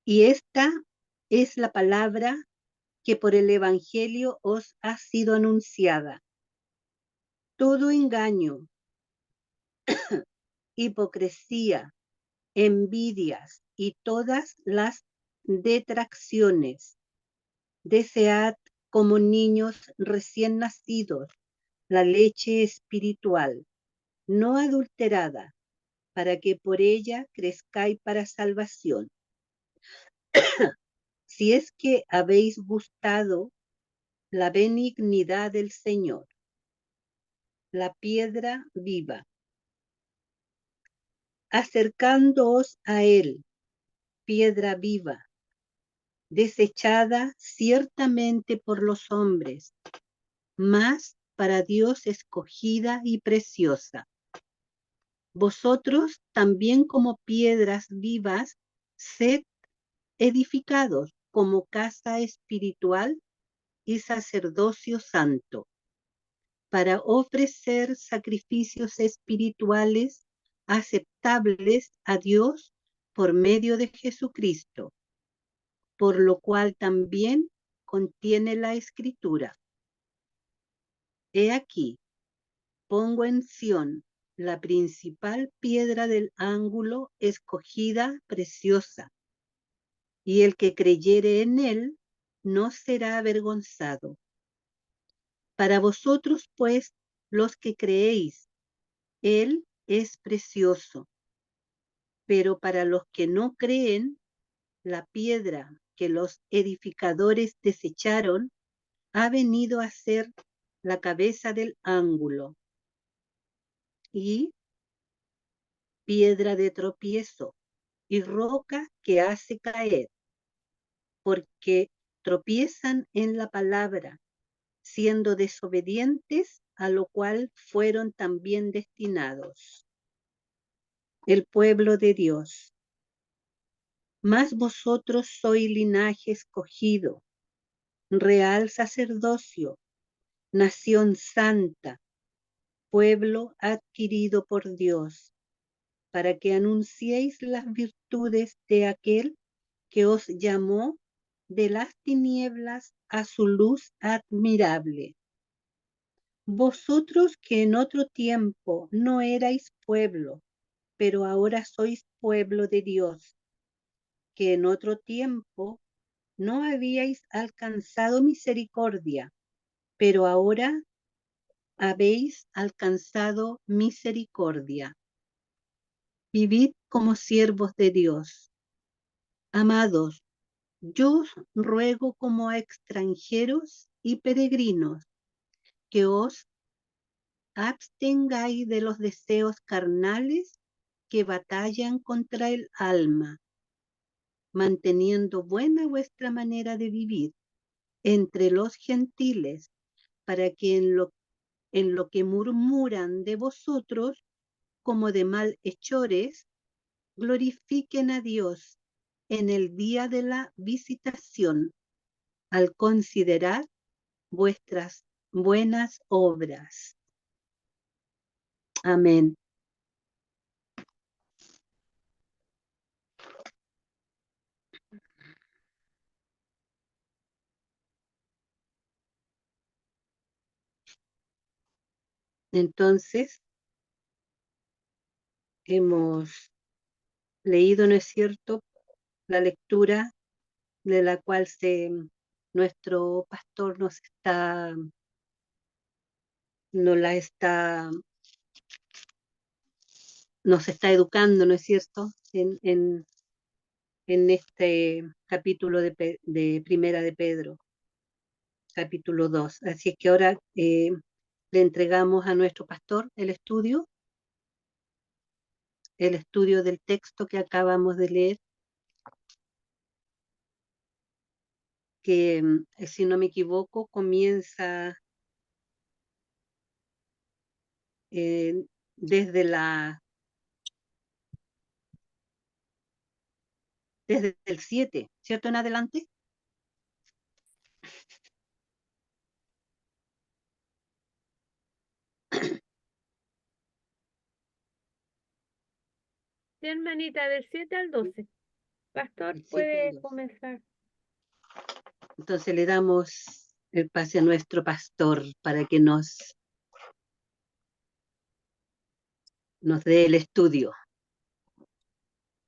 Y esta es la palabra que por el Evangelio os ha sido anunciada. Todo engaño, hipocresía, envidias y todas las detracciones. Desead como niños recién nacidos la leche espiritual, no adulterada, para que por ella crezcáis para salvación. Si es que habéis gustado la benignidad del Señor, la piedra viva, acercándoos a Él, piedra viva, desechada ciertamente por los hombres, mas para Dios escogida y preciosa. Vosotros también como piedras vivas, sed edificados como casa espiritual y sacerdocio santo, para ofrecer sacrificios espirituales aceptables a Dios por medio de Jesucristo, por lo cual también contiene la Escritura. He aquí, pongo en Sión la principal piedra del ángulo, escogida, preciosa, y el que creyere en él no será avergonzado. Para vosotros, pues, los que creéis, él es precioso, pero para los que no creen, la piedra que los edificadores desecharon ha venido a ser la cabeza del ángulo y piedra de tropiezo y roca que hace caer, porque tropiezan en la palabra, siendo desobedientes, a lo cual fueron también destinados. El pueblo de Dios. Mas vosotros sois linaje escogido, real sacerdocio, nación santa, pueblo adquirido por Dios, para que anunciéis las virtudes de aquel que os llamó de las tinieblas a su luz admirable. Vosotros que en otro tiempo no erais pueblo, pero ahora sois pueblo de Dios, que en otro tiempo no habíais alcanzado misericordia, pero ahora habéis alcanzado misericordia. Vivid como siervos de Dios. Amados, yo os ruego como a extranjeros y peregrinos que os abstengáis de los deseos carnales que batallan contra el alma, manteniendo buena vuestra manera de vivir entre los gentiles, para que en lo que murmuran de vosotros como de malhechores, glorifiquen a Dios en el día de la visitación, al considerar vuestras buenas obras. Amén. Entonces, hemos leído, ¿no es cierto?, la lectura de la cual nuestro pastor nos la está, nos está educando, ¿no es cierto?, en este capítulo de Primera de Pedro, capítulo 2. Así es que ahora le entregamos a nuestro pastor el estudio del texto que acabamos de leer, que si no me equivoco comienza eh, desde desde el 7, ¿cierto? En adelante. Sí, hermanita, del 7 al 12. Pastor, el 7 al puede 2. comenzar. Entonces le damos el pase a nuestro pastor para que nos dé el estudio.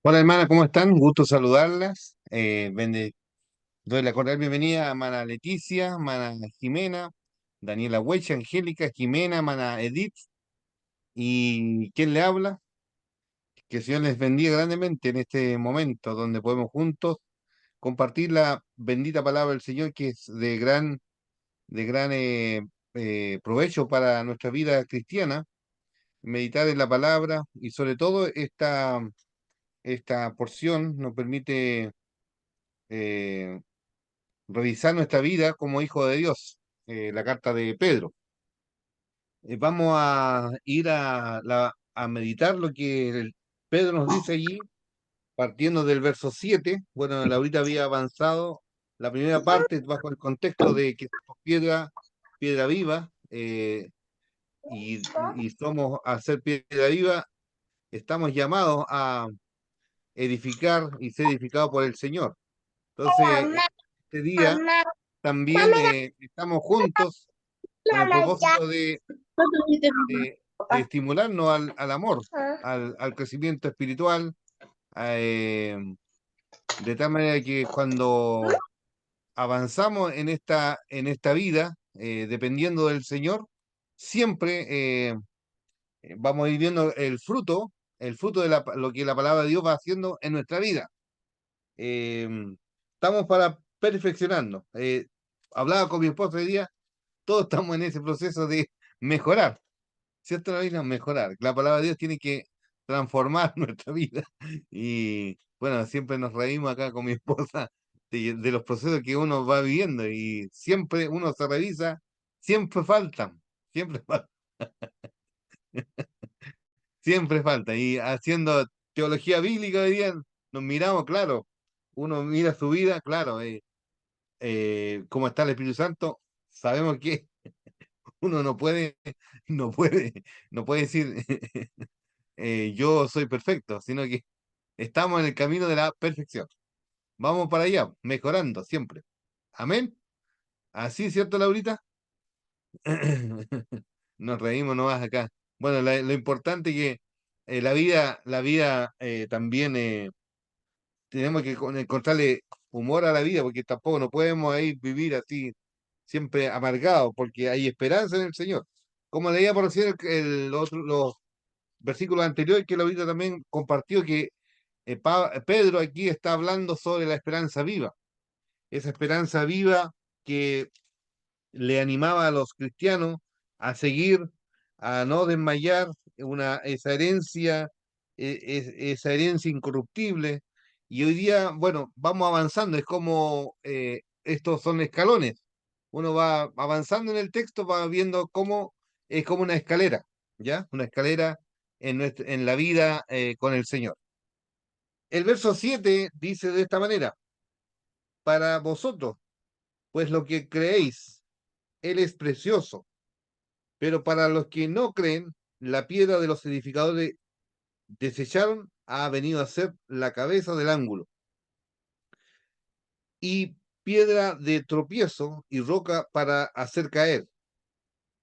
Hola hermana, ¿cómo están? Gusto saludarlas. Doy la cordial bienvenida a hermana Leticia, hermana Jimena, Daniela Huecha, Angélica, Jimena, hermana Edith. ¿Y quién le habla? Que el Señor les bendiga grandemente en este momento donde podemos juntos compartir la bendita palabra del Señor, que es de gran provecho para nuestra vida cristiana. Meditar en la palabra y sobre todo esta porción nos permite eh, revisar nuestra vida como hijo de Dios, la carta de Pedro. Vamos a ir a meditar lo que Pedro nos dice allí, partiendo del verso 7. Bueno, Laurita había avanzado la primera parte bajo el contexto de que somos piedra viva, y somos, al ser piedra viva, estamos llamados a edificar y ser edificados por el Señor. Entonces, este día también estamos juntos con el propósito de estimularnos al amor, al crecimiento espiritual, eh, de tal manera que cuando avanzamos en esta vida, dependiendo del Señor, siempre vamos a ir viendo el fruto de lo que la palabra de Dios va haciendo en nuestra vida. Eh, Estamos para perfeccionarnos. Hablaba con mi esposa hoy día, todos estamos en ese proceso de mejorar. ¿Cierto? La Biblia, mejorar. La palabra de Dios tiene que transformar nuestra vida. Y bueno, siempre nos reímos acá con mi esposa de los procesos que uno va viviendo y siempre uno se revisa, siempre faltan, siempre faltan, siempre falta. Y haciendo teología bíblica hoy día nos miramos, claro, uno mira su vida, claro, cómo está el Espíritu Santo, sabemos que uno no puede, no puede decir yo soy perfecto, sino que estamos en el camino de la perfección. Vamos para allá, mejorando siempre. Amén. Así, ¿cierto, Laurita? Nos reímos nomás acá. Bueno, lo importante que la vida también tenemos que encontrarle humor a la vida, porque tampoco no podemos ahí vivir así siempre amargados, porque hay esperanza en el Señor. Como leía por decir los versículos anteriores que Laurita también compartió, que Pedro aquí está hablando sobre la esperanza viva, esa esperanza viva que le animaba a los cristianos a seguir, a no desmayar esa herencia incorruptible. Y hoy día, bueno, vamos avanzando, es como estos son escalones. Uno va avanzando en el texto, va viendo cómo es como una escalera, ¿ya? Una escalera en la vida con el Señor. El verso 7 dice de esta manera: para vosotros, pues lo que creéis, Él es precioso, pero para los que no creen, la piedra de los edificadores desecharon ha venido a ser la cabeza del ángulo, y piedra de tropiezo y roca para hacer caer,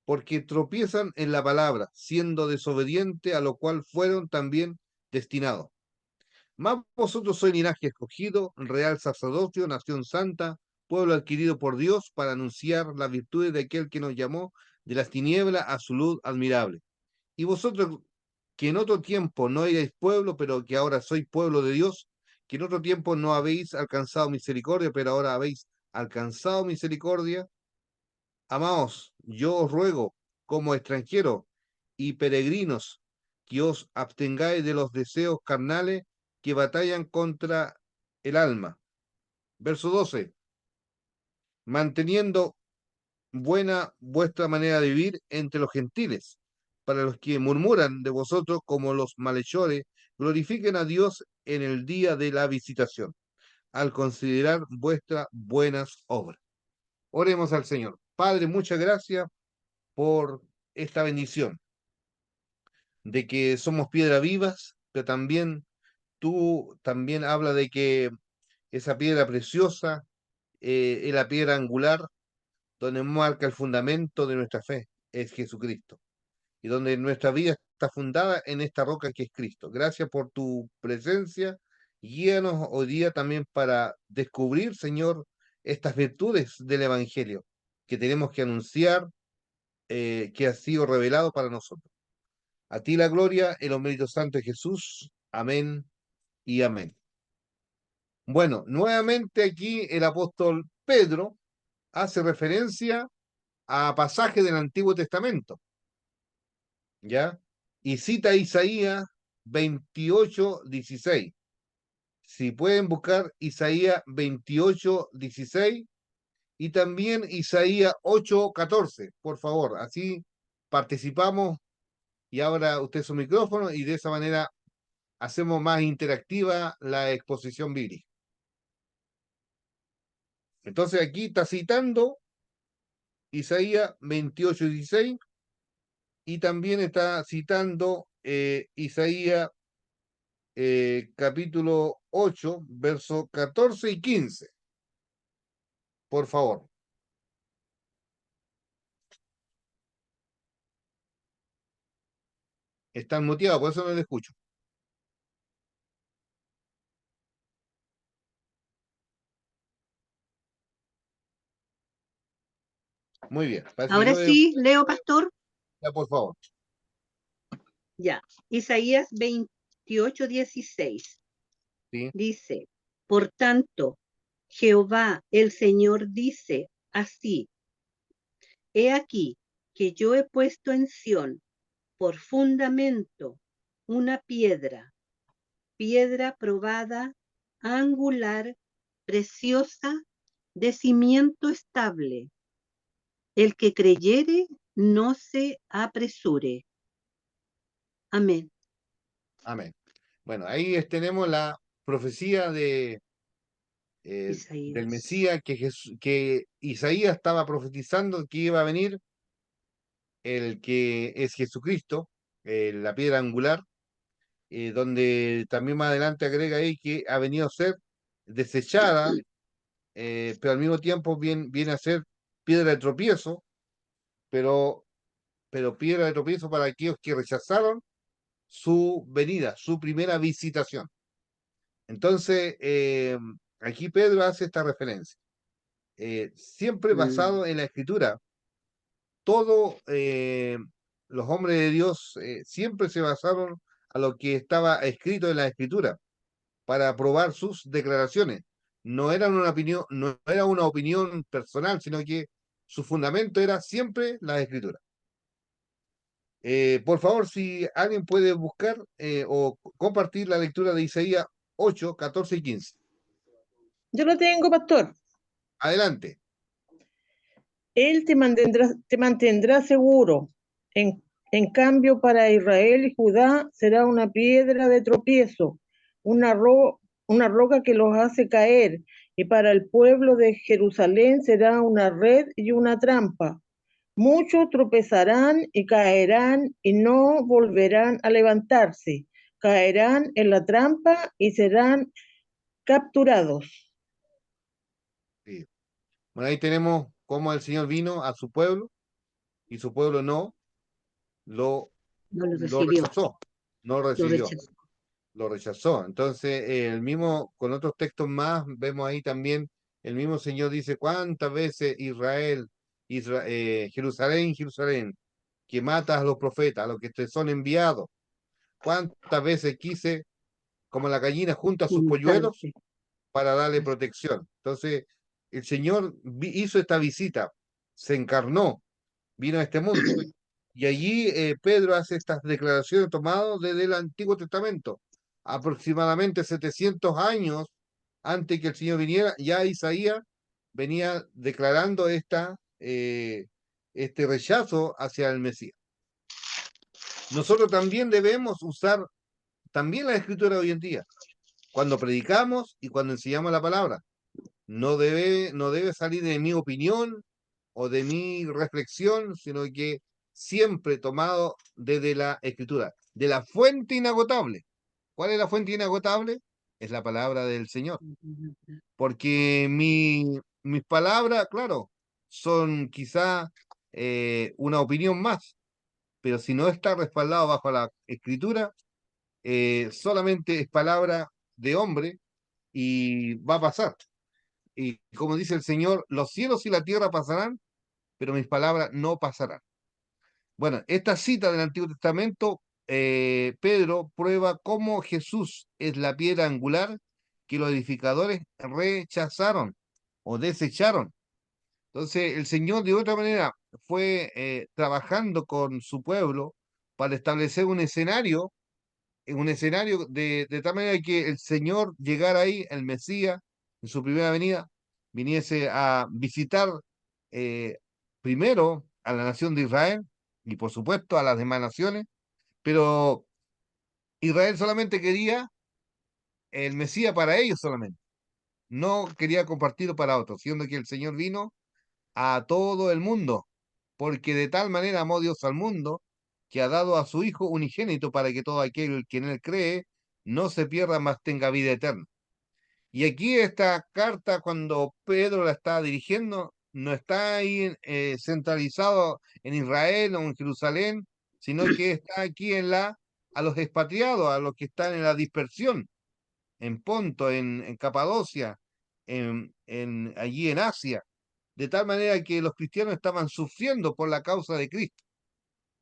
porque tropiezan en la palabra, siendo desobediente a lo cual fueron también destinados. Mas vosotros sois linaje escogido, real sacerdocio, nación santa, pueblo adquirido por Dios para anunciar las virtudes de aquel que nos llamó de las tinieblas a su luz admirable. Y vosotros que en otro tiempo no erais pueblo, pero que ahora sois pueblo de Dios, que en otro tiempo no habéis alcanzado misericordia, pero ahora habéis alcanzado misericordia. Amaos, yo os ruego, como extranjeros y peregrinos, que os abstengáis de los deseos carnales que batallan contra el alma. Verso 12. Manteniendo buena vuestra manera de vivir entre los gentiles, para los que murmuran de vosotros como los malhechores, glorifiquen a Dios en el día de la visitación, al considerar vuestras buenas obras. Oremos al Señor. Padre, muchas gracias por esta bendición de que somos piedras vivas, pero también tú también hablas de que esa piedra preciosa es la piedra angular donde marca el fundamento de nuestra fe, es Jesucristo, y donde nuestra vida está fundada en esta roca que es Cristo. Gracias por tu presencia. Guíanos hoy día también para descubrir, Señor, estas virtudes del Evangelio que tenemos que anunciar, que ha sido revelado para nosotros. A ti la gloria en los méritos santos de Jesús. Amén y amén. Bueno, nuevamente aquí el apóstol Pedro hace referencia a pasajes del Antiguo Testamento, ¿ya? Y cita Isaías 28:16. Si pueden buscar Isaías 28:16 y también Isaías 8:14, por favor, así participamos y ahora usted su micrófono y de esa manera hacemos más interactiva la exposición bíblica. Entonces aquí está citando Isaías 28:16 y también está citando Isaías capítulo 8, versos 14 y 15. Por favor. Están muteados, por eso no les escucho. Muy bien. Parece que Ahora yo sí, leo, pastor. ya, por favor. Ya. Isaías 28:16 Sí, dice, por tanto, Jehová el Señor dice así, he aquí que yo he puesto en Sión por fundamento una piedra, piedra probada, angular, preciosa, de cimiento estable. El que creyere no se apresure. Amén. amén. Bueno, ahí tenemos la profecía del Isaías. Mesías que Isaías estaba profetizando que iba a venir, el que es Jesucristo, la piedra angular, donde también más adelante agrega ahí que ha venido a ser desechada, pero al mismo tiempo viene a ser piedra de tropiezo, pero, pero piedra de tropiezo para aquellos que rechazaron su venida, su primera visitación. Entonces, aquí Pedro hace esta referencia. Siempre Mm. basado en la escritura, todos los hombres de Dios siempre se basaron a lo que estaba escrito en la escritura para aprobar sus declaraciones. No era una opinión personal, sino que su fundamento era siempre la escritura. Por favor, si alguien puede buscar o compartir la lectura de Isaías 8, 14 y 15. Yo lo tengo, pastor. Adelante. Él te mantendrá seguro. En cambio, para Israel y Judá será una piedra de tropiezo, una, una roca que los hace caer. Y para el pueblo de Jerusalén será una red y una trampa. Muchos tropezarán y caerán y no volverán a levantarse. Caerán en la trampa y serán capturados. Sí. Bueno, ahí tenemos cómo el Señor vino a su pueblo y su pueblo lo, No lo lo recibió, rechazó, no lo lo recibió, rechazó. lo rechazó. Entonces, el mismo, con otros textos más, vemos ahí también, el mismo Señor dice, ¿cuántas veces Jerusalén, Jerusalén, que matas a los profetas, a los que te son enviados? ¿Cuántas veces quise, como la gallina, junto a sus polluelos Juntarte. para darle protección? Entonces, el Señor hizo esta visita, se encarnó, vino a este mundo. Y allí Pedro hace estas declaraciones tomadas desde el Antiguo Testamento, aproximadamente 700 años antes que el Señor viniera, ya Isaías venía declarando este rechazo hacia el Mesías. Nosotros también debemos usar también la escritura hoy en día, cuando predicamos y cuando enseñamos la palabra. No debe salir de mi opinión o de mi reflexión, sino que siempre tomado desde la escritura, de la fuente inagotable. ¿Cuál es la fuente inagotable? Es la palabra del Señor. Porque mis palabras, claro, son quizá una opinión más, pero si no está respaldado bajo la escritura, solamente es palabra de hombre y va a pasar. Y como dice el Señor, los cielos y la tierra pasarán, pero mis palabras no pasarán. Bueno, esta cita del Antiguo Testamento, Pedro prueba cómo Jesús es la piedra angular que los edificadores rechazaron o desecharon. Entonces, el Señor de otra manera fue trabajando con su pueblo para establecer un escenario de tal manera que el Señor llegara ahí, el Mesías, en su primera venida, viniese a visitar eh, primero a la nación de Israel y por supuesto a las demás naciones, pero Israel solamente quería el Mesías para ellos solamente, no quería compartirlo para otros, siendo que el Señor vino a todo el mundo, porque de tal manera amó Dios al mundo, que ha dado a su Hijo unigénito para que todo aquel que en él cree no se pierda, mas tenga vida eterna. Y aquí esta carta, cuando Pedro la está dirigiendo, no está ahí centralizado en Israel o en Jerusalén, sino que está aquí a los expatriados, a los que están en la dispersión, en Ponto, en Capadocia, allí en Asia, de tal manera que los cristianos estaban sufriendo por la causa de Cristo.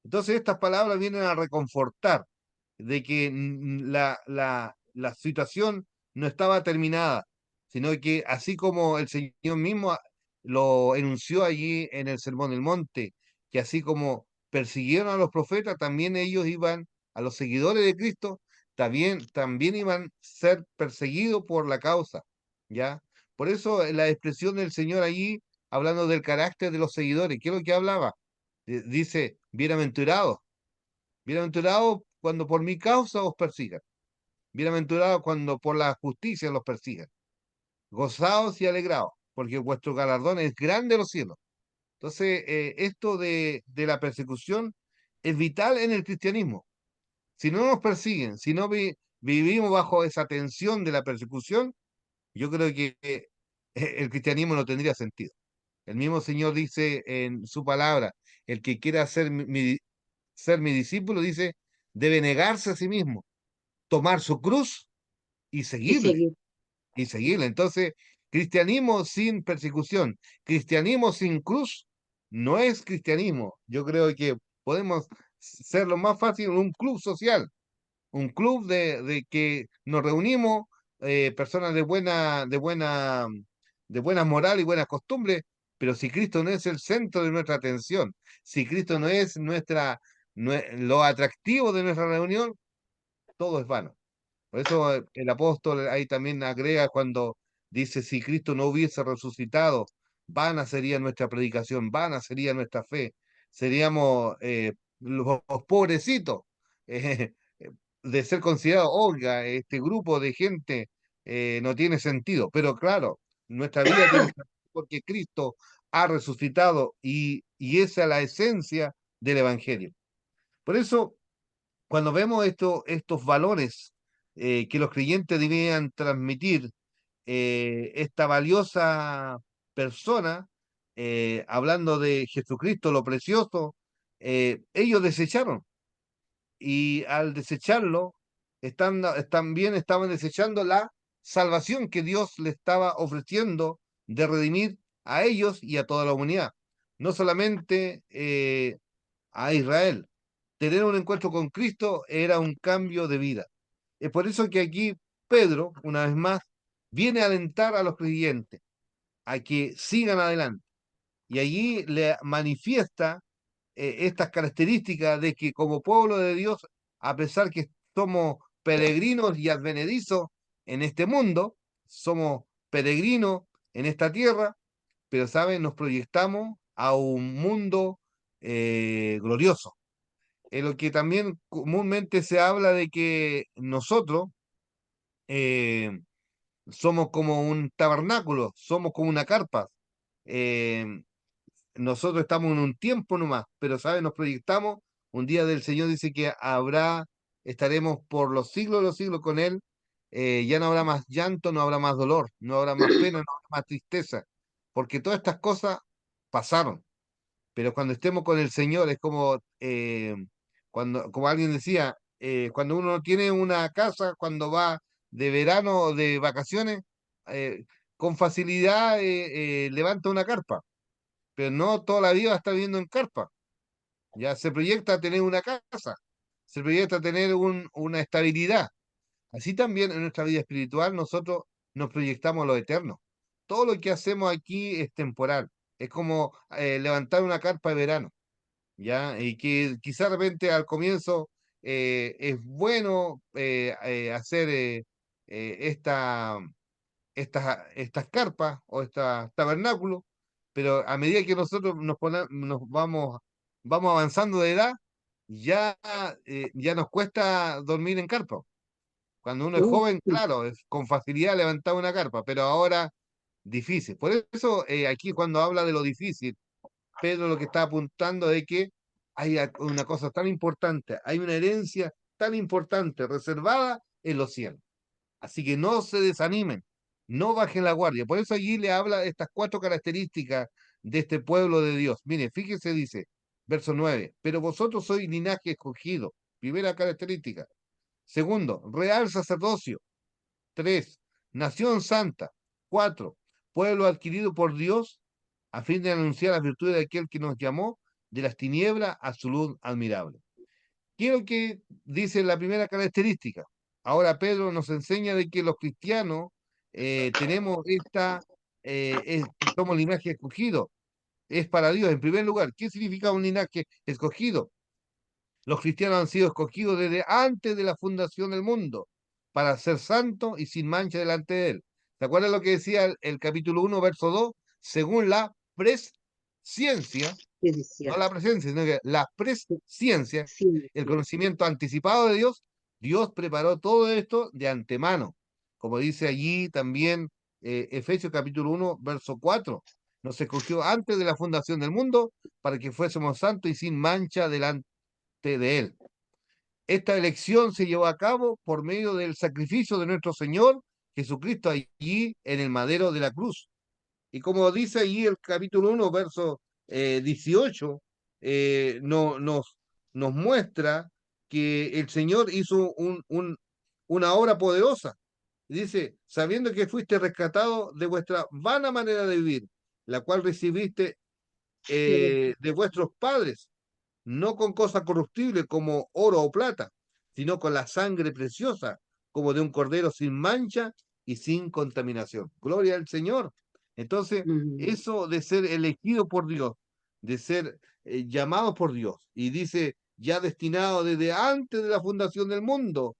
Entonces estas palabras vienen a reconfortar de que la situación no estaba terminada, sino que así como el Señor mismo lo enunció allí en el Sermón del Monte, que así como persiguieron a los profetas, también ellos iban, a los seguidores de Cristo, también iban a ser perseguidos por la causa, ¿ya? Por eso la expresión del Señor allí, hablando del carácter de los seguidores, ¿qué es lo que hablaba? Dice, bienaventurados. Bienaventurados cuando por mi causa os persigan. Bienaventurados cuando por la justicia los persigan. Gozaos y alegraos, porque vuestro galardón es grande en los cielos. Entonces, esto de la persecución es vital en el cristianismo. Si no nos persiguen, si no vivimos bajo esa tensión de la persecución, yo creo que el cristianismo no tendría sentido. El mismo Señor dice en su palabra, el que quiera ser mi discípulo, dice, debe negarse a sí mismo, tomar su cruz y Y seguirle, seguir. y seguirle. Entonces, cristianismo sin persecución, cristianismo sin cruz, no es cristianismo. Yo creo que podemos ser lo más fácil en un club social, un club de que nos reunimos, personas de buena moral y buenas costumbres, pero si Cristo no es el centro de nuestra atención, si Cristo no es lo atractivo de nuestra reunión, todo es vano. Por eso el apóstol ahí también agrega cuando dice, si Cristo no hubiese resucitado, vana sería nuestra predicación, vana sería nuestra fe, seríamos los pobrecitos de ser considerados, oiga, este grupo de gente no tiene sentido, pero claro, nuestra vida tiene sentido porque Cristo ha resucitado y esa es la esencia del Evangelio. Por eso cuando vemos estos valores que los creyentes debían transmitir, esta valiosa persona, hablando de Jesucristo, lo precioso, ellos desecharon. Y al desecharlo, también estaban desechando la salvación que Dios le estaba ofreciendo de redimir a ellos y a toda la humanidad. No solamente a Israel. Tener un encuentro con Cristo era un cambio de vida. Es por eso que aquí Pedro, una vez más, viene a alentar a los creyentes a que sigan adelante. Y allí le manifiesta estas características de que como pueblo de Dios, a pesar que somos peregrinos y advenedizos en este mundo, somos peregrinos en esta tierra, pero, ¿saben? Nos proyectamos a un mundo glorioso en lo que también comúnmente se habla de que nosotros eh, somos como un tabernáculo, somos como una carpa. Eh, Nosotros estamos en un tiempo nomás, pero, ¿sabes? Nos proyectamos. Un día del Señor dice que habrá estaremos por los siglos de los siglos con Él. Ya no habrá más llanto, no habrá más dolor, no habrá más pena, no habrá más tristeza, porque todas estas cosas pasaron. Pero cuando estemos con el Señor es como, como alguien decía, cuando uno no tiene una casa, cuando va de verano o de vacaciones, eh, con facilidad levanta una carpa, pero no toda la vida va a estar viviendo en carpa. Ya se proyecta a tener una casa, se proyecta a tener una estabilidad. Así también en nuestra vida espiritual nosotros nos proyectamos a lo eterno. Todo lo que hacemos aquí es temporal. Es como levantar una carpa de verano, ¿ya? Y que quizá de repente al comienzo es bueno hacer estas carpas o estos tabernáculos, pero a medida que nosotros nos vamos avanzando de edad, ya nos cuesta dormir en carpa. Cuando uno es joven, Sí, claro, es con facilidad levantar una carpa, pero ahora difícil. Por eso aquí cuando habla de lo difícil, Pedro lo que está apuntando es que hay una cosa tan importante, hay una herencia tan importante reservada en los cielos. Así que no se desanimen, no bajen la guardia. Por eso allí le habla de estas cuatro características de este pueblo de Dios. Mire, fíjese, dice, verso 9, pero vosotros sois linaje escogido, primera característica. Segundo, real sacerdocio. 3, nación santa. 4, pueblo adquirido por Dios a fin de anunciar las virtudes de aquel que nos llamó de las tinieblas a su luz admirable. Quiero que dice la primera característica. Ahora Pedro nos enseña de que los cristianos tenemos somos linaje escogido, es para Dios. En primer lugar, ¿qué significa un linaje escogido? Los cristianos han sido escogidos desde antes de la fundación del mundo para ser santos y sin mancha delante de él. ¿Se acuerdan lo que decía el capítulo 1, verso 2? Según la presciencia, no la presencia, sino que la presciencia, el ciencia. conocimiento anticipado de Dios, Dios preparó todo esto de antemano. Como dice allí también Efesios capítulo 1, verso 4. Nos escogió antes de la fundación del mundo para que fuésemos santos y sin mancha delante de Él. Esta elección se llevó a cabo por medio del sacrificio de nuestro Señor Jesucristo allí en el madero de la cruz. Y como dice allí el capítulo 1, verso 18, nos muestra que el Señor hizo una obra poderosa. Dice, sabiendo que fuiste rescatado de vuestra vana manera de vivir, la cual recibiste de vuestros padres, no con cosas corruptibles como oro o plata, sino con la sangre preciosa, como de un cordero sin mancha y sin contaminación. Gloria al Señor. Entonces, Mm, eso de ser elegido por Dios, de ser llamado por Dios, y dice, ya destinado desde antes de la fundación del mundo,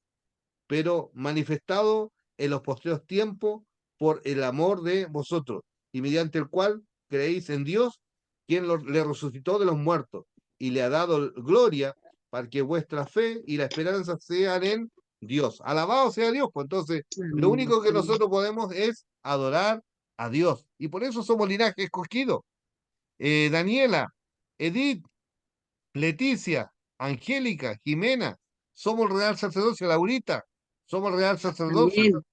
pero manifestado en los postreros tiempos por el amor de vosotros, y mediante el cual creéis en Dios, quien le resucitó de los muertos y le ha dado gloria para que vuestra fe y la esperanza sean en Dios. Alabado sea Dios. Pues entonces, lo amén, único que sí. nosotros podemos es adorar a Dios. Y por eso somos linaje escogido. Daniela, Edith, Leticia, Angélica, Jimena, somos el real sacerdocio, Laurita, somos el real sacerdocio. Amén.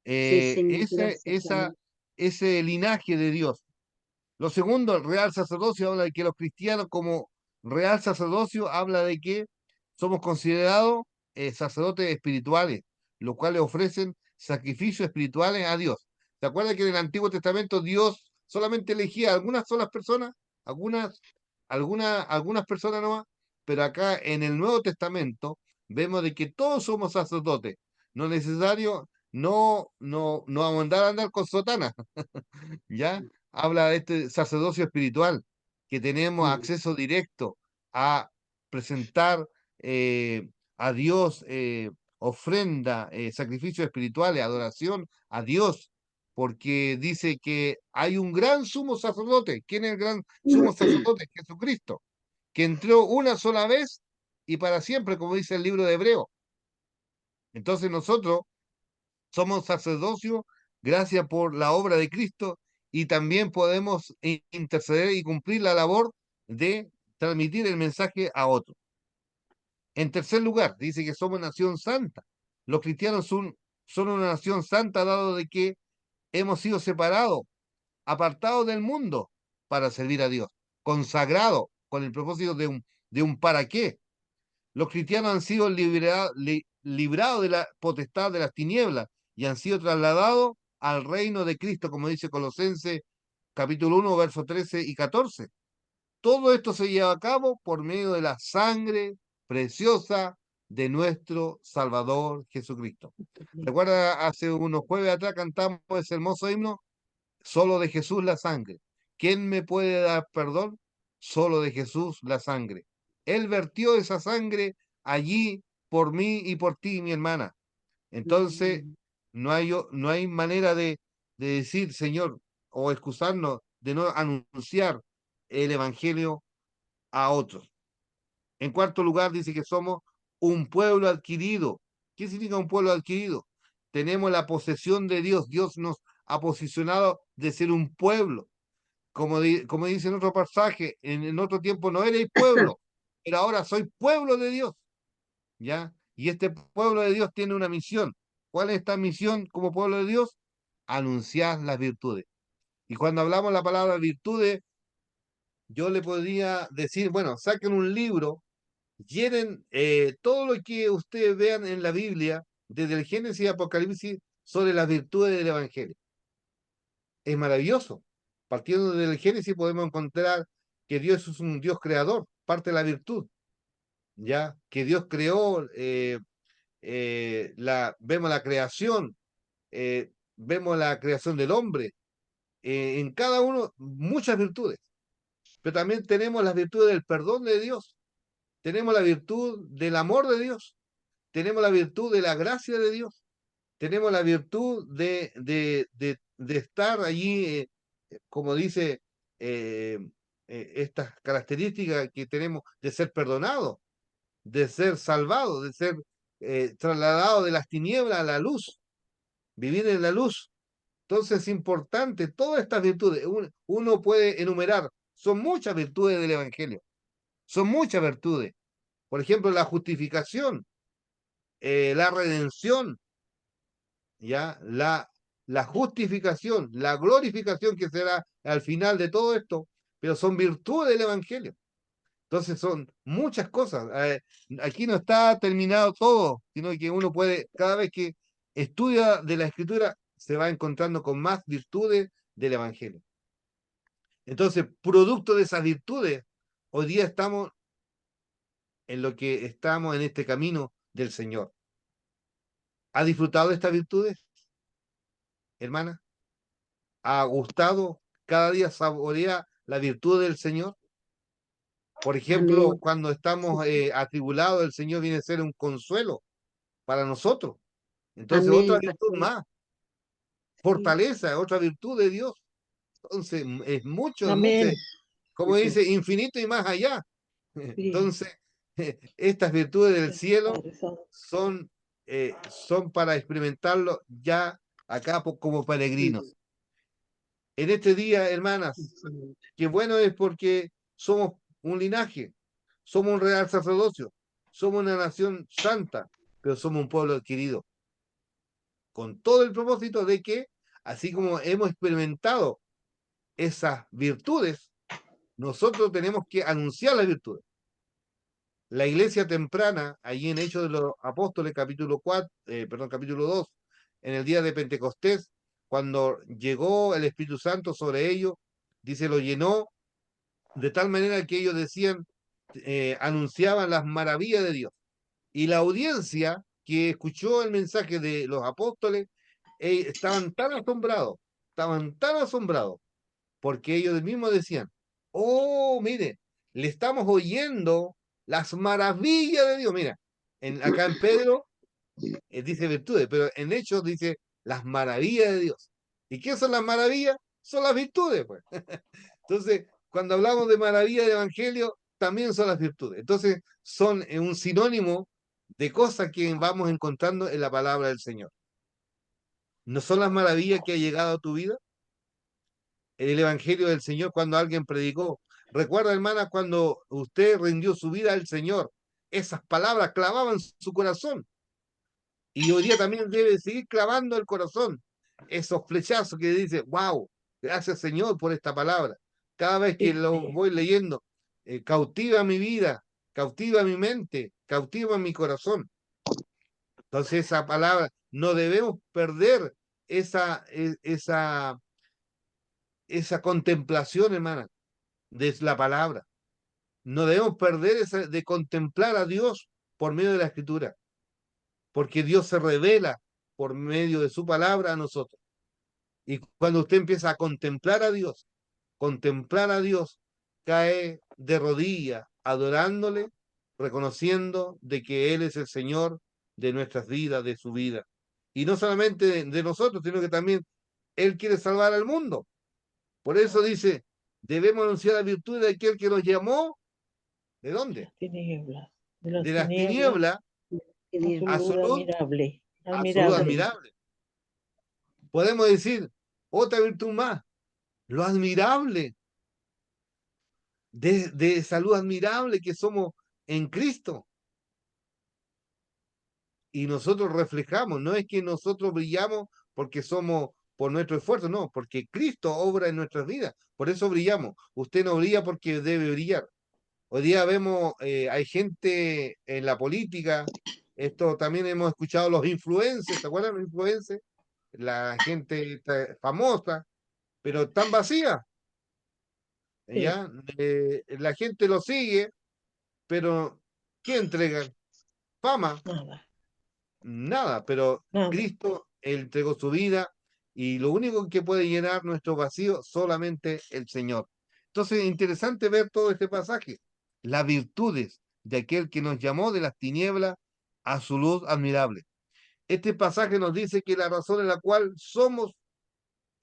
Sí, Señor, Ese, gracias, Señor. ese linaje de Dios. Lo segundo, el real sacerdocio habla de que los cristianos como real sacerdocio habla de que somos considerados sacerdotes espirituales, los cuales ofrecen sacrificios espirituales a Dios. ¿Se acuerda que en el Antiguo Testamento Dios solamente elegía a algunas solas personas? Algunas, algunas personas nomás, pero acá en el Nuevo Testamento vemos de que todos somos sacerdotes. No es necesario, no andar con sotana, ¿ya? Habla de este sacerdocio espiritual, que tenemos Mm, acceso directo a presentar a Dios ofrenda, sacrificios espirituales, adoración a Dios, porque dice que hay un gran sumo sacerdote. ¿Quién es el gran sumo sacerdote? Jesucristo, que entró una sola vez y para siempre, como dice el libro de Hebreo. Entonces nosotros somos sacerdocio gracias por la obra de Cristo y también podemos interceder y cumplir la labor de transmitir el mensaje a otros. En tercer lugar, dice que somos nación santa. Los cristianos son una nación santa, dado de que hemos sido separados, apartados del mundo para servir a Dios, consagrados con el propósito de un para qué. Los cristianos han sido librados de la potestad de las tinieblas y han sido trasladados al reino de Cristo, como dice Colosenses capítulo 1, versos 13 y 14. Todo esto se lleva a cabo por medio de la sangre preciosa de nuestro Salvador Jesucristo. Recuerda, hace unos jueves atrás cantamos ese hermoso himno, solo de Jesús la sangre. ¿Quién me puede dar perdón? Solo de Jesús la sangre. Él vertió esa sangre allí por mí y por ti, mi hermana. Entonces, Mm, no hay manera de decir, Señor, o excusarnos de no anunciar el Evangelio a otros. En cuarto lugar, dice que somos un pueblo adquirido. ¿Qué significa un pueblo adquirido? Tenemos la posesión de Dios. Dios nos ha posicionado de ser un pueblo. Como dice en otro pasaje, en otro tiempo no erais pueblo, pero ahora soy pueblo de Dios. ¿Ya? Y este pueblo de Dios tiene una misión. ¿Cuál es esta misión como pueblo de Dios? Anunciar las virtudes. Y cuando hablamos la palabra virtudes, yo le podría decir, bueno, saquen un libro, llenen todo lo que ustedes vean en la Biblia, desde el Génesis y Apocalipsis, sobre las virtudes del Evangelio. Es maravilloso. Partiendo del Génesis podemos encontrar que Dios es un Dios creador, parte de la virtud, ¿ya? Que Dios creó, vemos la creación, vemos la creación del hombre, en cada uno muchas virtudes, pero también tenemos las virtudes del perdón de Dios, tenemos la virtud del amor de Dios, tenemos la virtud de la gracia de Dios, tenemos la virtud de estar allí, como dice, eh, estas características que tenemos de ser perdonados, de ser salvados, de ser trasladados de las tinieblas a la luz, vivir en la luz. Entonces es importante todas estas virtudes. Uno puede enumerar, son muchas virtudes del Evangelio, son muchas virtudes. Por ejemplo, la justificación, la redención, ¿ya? La justificación, la glorificación que será al final de todo esto, pero son virtudes del Evangelio. Entonces son muchas cosas. Aquí no está terminado todo, sino que uno puede, cada vez que estudia de la Escritura, se va encontrando con más virtudes del Evangelio. Entonces, producto de esas virtudes, hoy día estamos en lo que estamos en este camino del Señor. ¿Ha disfrutado de estas virtudes, hermana? ¿Ha gustado? Cada día saborea la virtud del Señor. Por ejemplo, amén. cuando estamos atribulados, el Señor viene a ser un consuelo para nosotros. Entonces, otra Amén, virtud pastor. más, Sí, fortaleza, otra virtud de Dios. Entonces, es mucho, Amén. como dice, infinito y más allá. sí, Entonces, estas virtudes del Gracias, cielo Padre Santo. son, son para experimentarlo ya acá como mm, peregrinos. En este día, hermanas, sí. qué bueno es porque somos un linaje, somos un real sacerdocio, somos una nación santa, pero somos un pueblo adquirido, con todo el propósito de que, así como hemos experimentado esas virtudes, nosotros tenemos que anunciar las virtudes. La iglesia temprana, allí en Hechos de los Apóstoles, capítulo 4, perdón, capítulo 2, en el día de Pentecostés, cuando llegó el Espíritu Santo sobre ellos, dice, lo llenó de tal manera que ellos decían, anunciaban las maravillas de Dios. Y la audiencia que escuchó el mensaje de los apóstoles, estaban tan asombrados, porque ellos mismos decían, oh, mire, le estamos oyendo las maravillas de Dios. Mira, acá en Pedro dice virtudes, pero en Hechos dice las maravillas de Dios. ¿Y qué son las maravillas? Son las virtudes, pues. Entonces, cuando hablamos de maravilla del Evangelio, también son las virtudes. Entonces, son un sinónimo de cosas que vamos encontrando en la palabra del Señor. ¿No son las maravillas que ha llegado a tu vida? El Evangelio del Señor cuando alguien predicó. Recuerda, hermana, cuando usted rindió su vida al Señor. esas palabras clavaban su corazón. Y hoy día también debe seguir clavando el corazón. Esos flechazos que dice, wow, gracias Señor por esta palabra. Cada vez que lo voy leyendo, cautiva mi vida, cautiva mi mente, cautiva mi corazón. Entonces esa palabra, no debemos perder esa contemplación, hermana, de la palabra. No debemos perder esa de contemplar a Dios por medio de la Escritura, porque Dios se revela por medio de su palabra a nosotros. Y cuando usted empieza a contemplar a Dios, cae de rodillas, adorándole, reconociendo de que Él es el Señor de nuestras vidas, de su vida. Y no solamente de nosotros, sino que también Él quiere salvar al mundo. Por eso dice, debemos anunciar la virtud de aquel que nos llamó, ¿de dónde? Tinieblas, de De las las tinieblas tinieblas a a su su luz luz, admirable, a su luz admirable. admirable. Podemos decir, otra virtud más, lo admirable, de esa luz admirable que somos en Cristo. Y nosotros reflejamos, no es que nosotros brillamos porque somos por nuestro esfuerzo, no, porque Cristo obra en nuestras vidas, por eso brillamos. Usted no brilla porque debe brillar. Hoy día vemos, hay gente en la política, esto también hemos escuchado los influencers, ¿se acuerdan los influencers? La gente famosa, pero tan vacía, Sí, ¿ya? La gente lo sigue, pero ¿qué entregan? Fama, nada, nada, pero nada. Cristo entregó su vida y lo único que puede llenar nuestro vacío solamente el Señor. Entonces, interesante ver todo este pasaje, las virtudes de aquel que nos llamó de las tinieblas a su luz admirable. Este pasaje nos dice que la razón en la cual somos,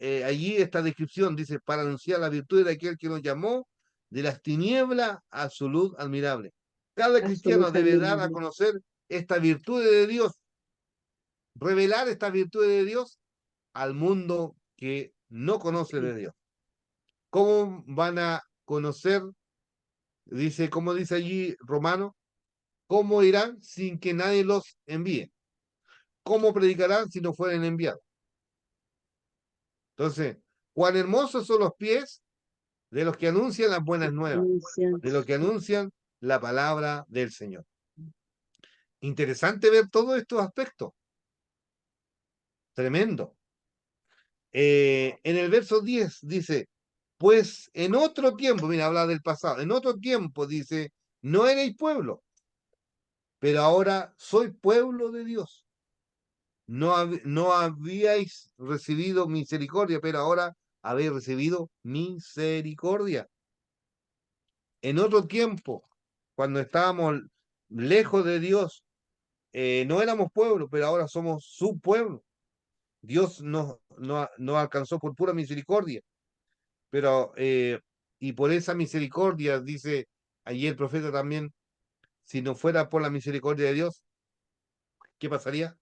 allí esta descripción dice, para anunciar las virtudes de aquel que nos llamó de las tinieblas a su luz admirable. Cada cristiano debe dar a Absolutamente. conocer esta virtud de Dios, revelar esta virtud de Dios al mundo que no conoce de Dios. ¿Cómo van a conocer? Dice, como dice allí Romano, ¿cómo irán sin que nadie los envíe? ¿Cómo predicarán si no fueren enviados? Entonces, cuán hermosos son los pies de los que anuncian las buenas nuevas, Anuncian. de los que anuncian la palabra del Señor. Interesante ver todos estos aspectos. Tremendo. En el verso 10 dice, pues en otro tiempo, mira, habla del pasado, en otro tiempo dice, no erais pueblo, pero ahora soy pueblo de Dios. No habíais recibido misericordia, pero ahora habéis recibido misericordia. En otro tiempo, cuando estábamos lejos de Dios, no éramos pueblo, pero ahora somos su pueblo. Dios nos alcanzó por pura misericordia, pero y por esa misericordia, dice allí el profeta también, si no fuera por la misericordia de Dios, ¿qué pasaría?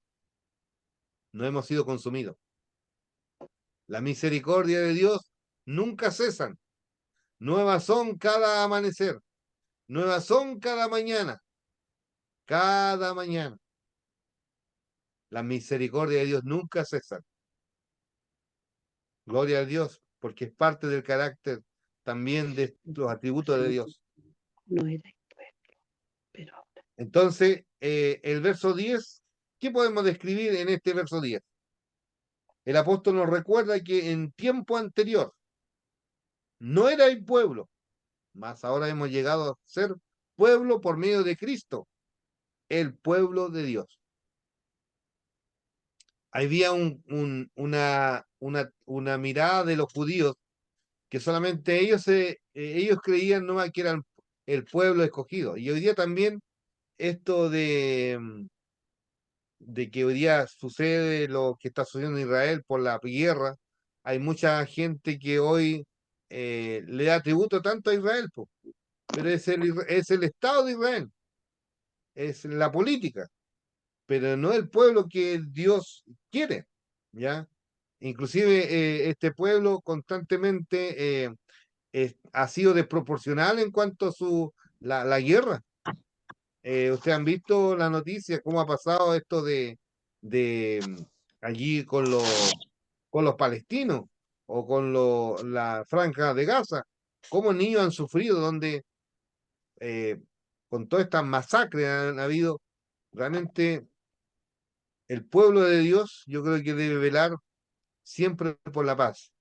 No hemos sido consumidos. La misericordia de Dios nunca cesan. Nuevas son cada amanecer. Nuevas son cada mañana. Cada mañana. La misericordia de Dios nunca cesa. Gloria a Dios, porque es parte del carácter también de los atributos de Dios. No era pueblo, pero ahora. Entonces, el verso 10, ¿qué podemos describir en este verso 10? El apóstol nos recuerda que en tiempo anterior no era el pueblo, mas ahora hemos llegado a ser pueblo por medio de Cristo, el pueblo de Dios. Había una mirada de los judíos que solamente ellos creían no que eran el pueblo escogido. Y hoy día también esto de que hoy día sucede lo que está sucediendo en Israel por la guerra, hay mucha gente que hoy le da tributo tanto a Israel, po, pero es el Estado de Israel, es la política, pero no el pueblo que Dios quiere, ¿ya? Inclusive este pueblo constantemente ha sido desproporcional en cuanto a la guerra. ustedes han visto la noticia, cómo ha pasado esto de allí con los palestinos o con la franja de Gaza, cómo niños han sufrido, donde eh, con todas estas masacres han habido, realmente el pueblo de Dios yo creo que debe velar siempre por la paz.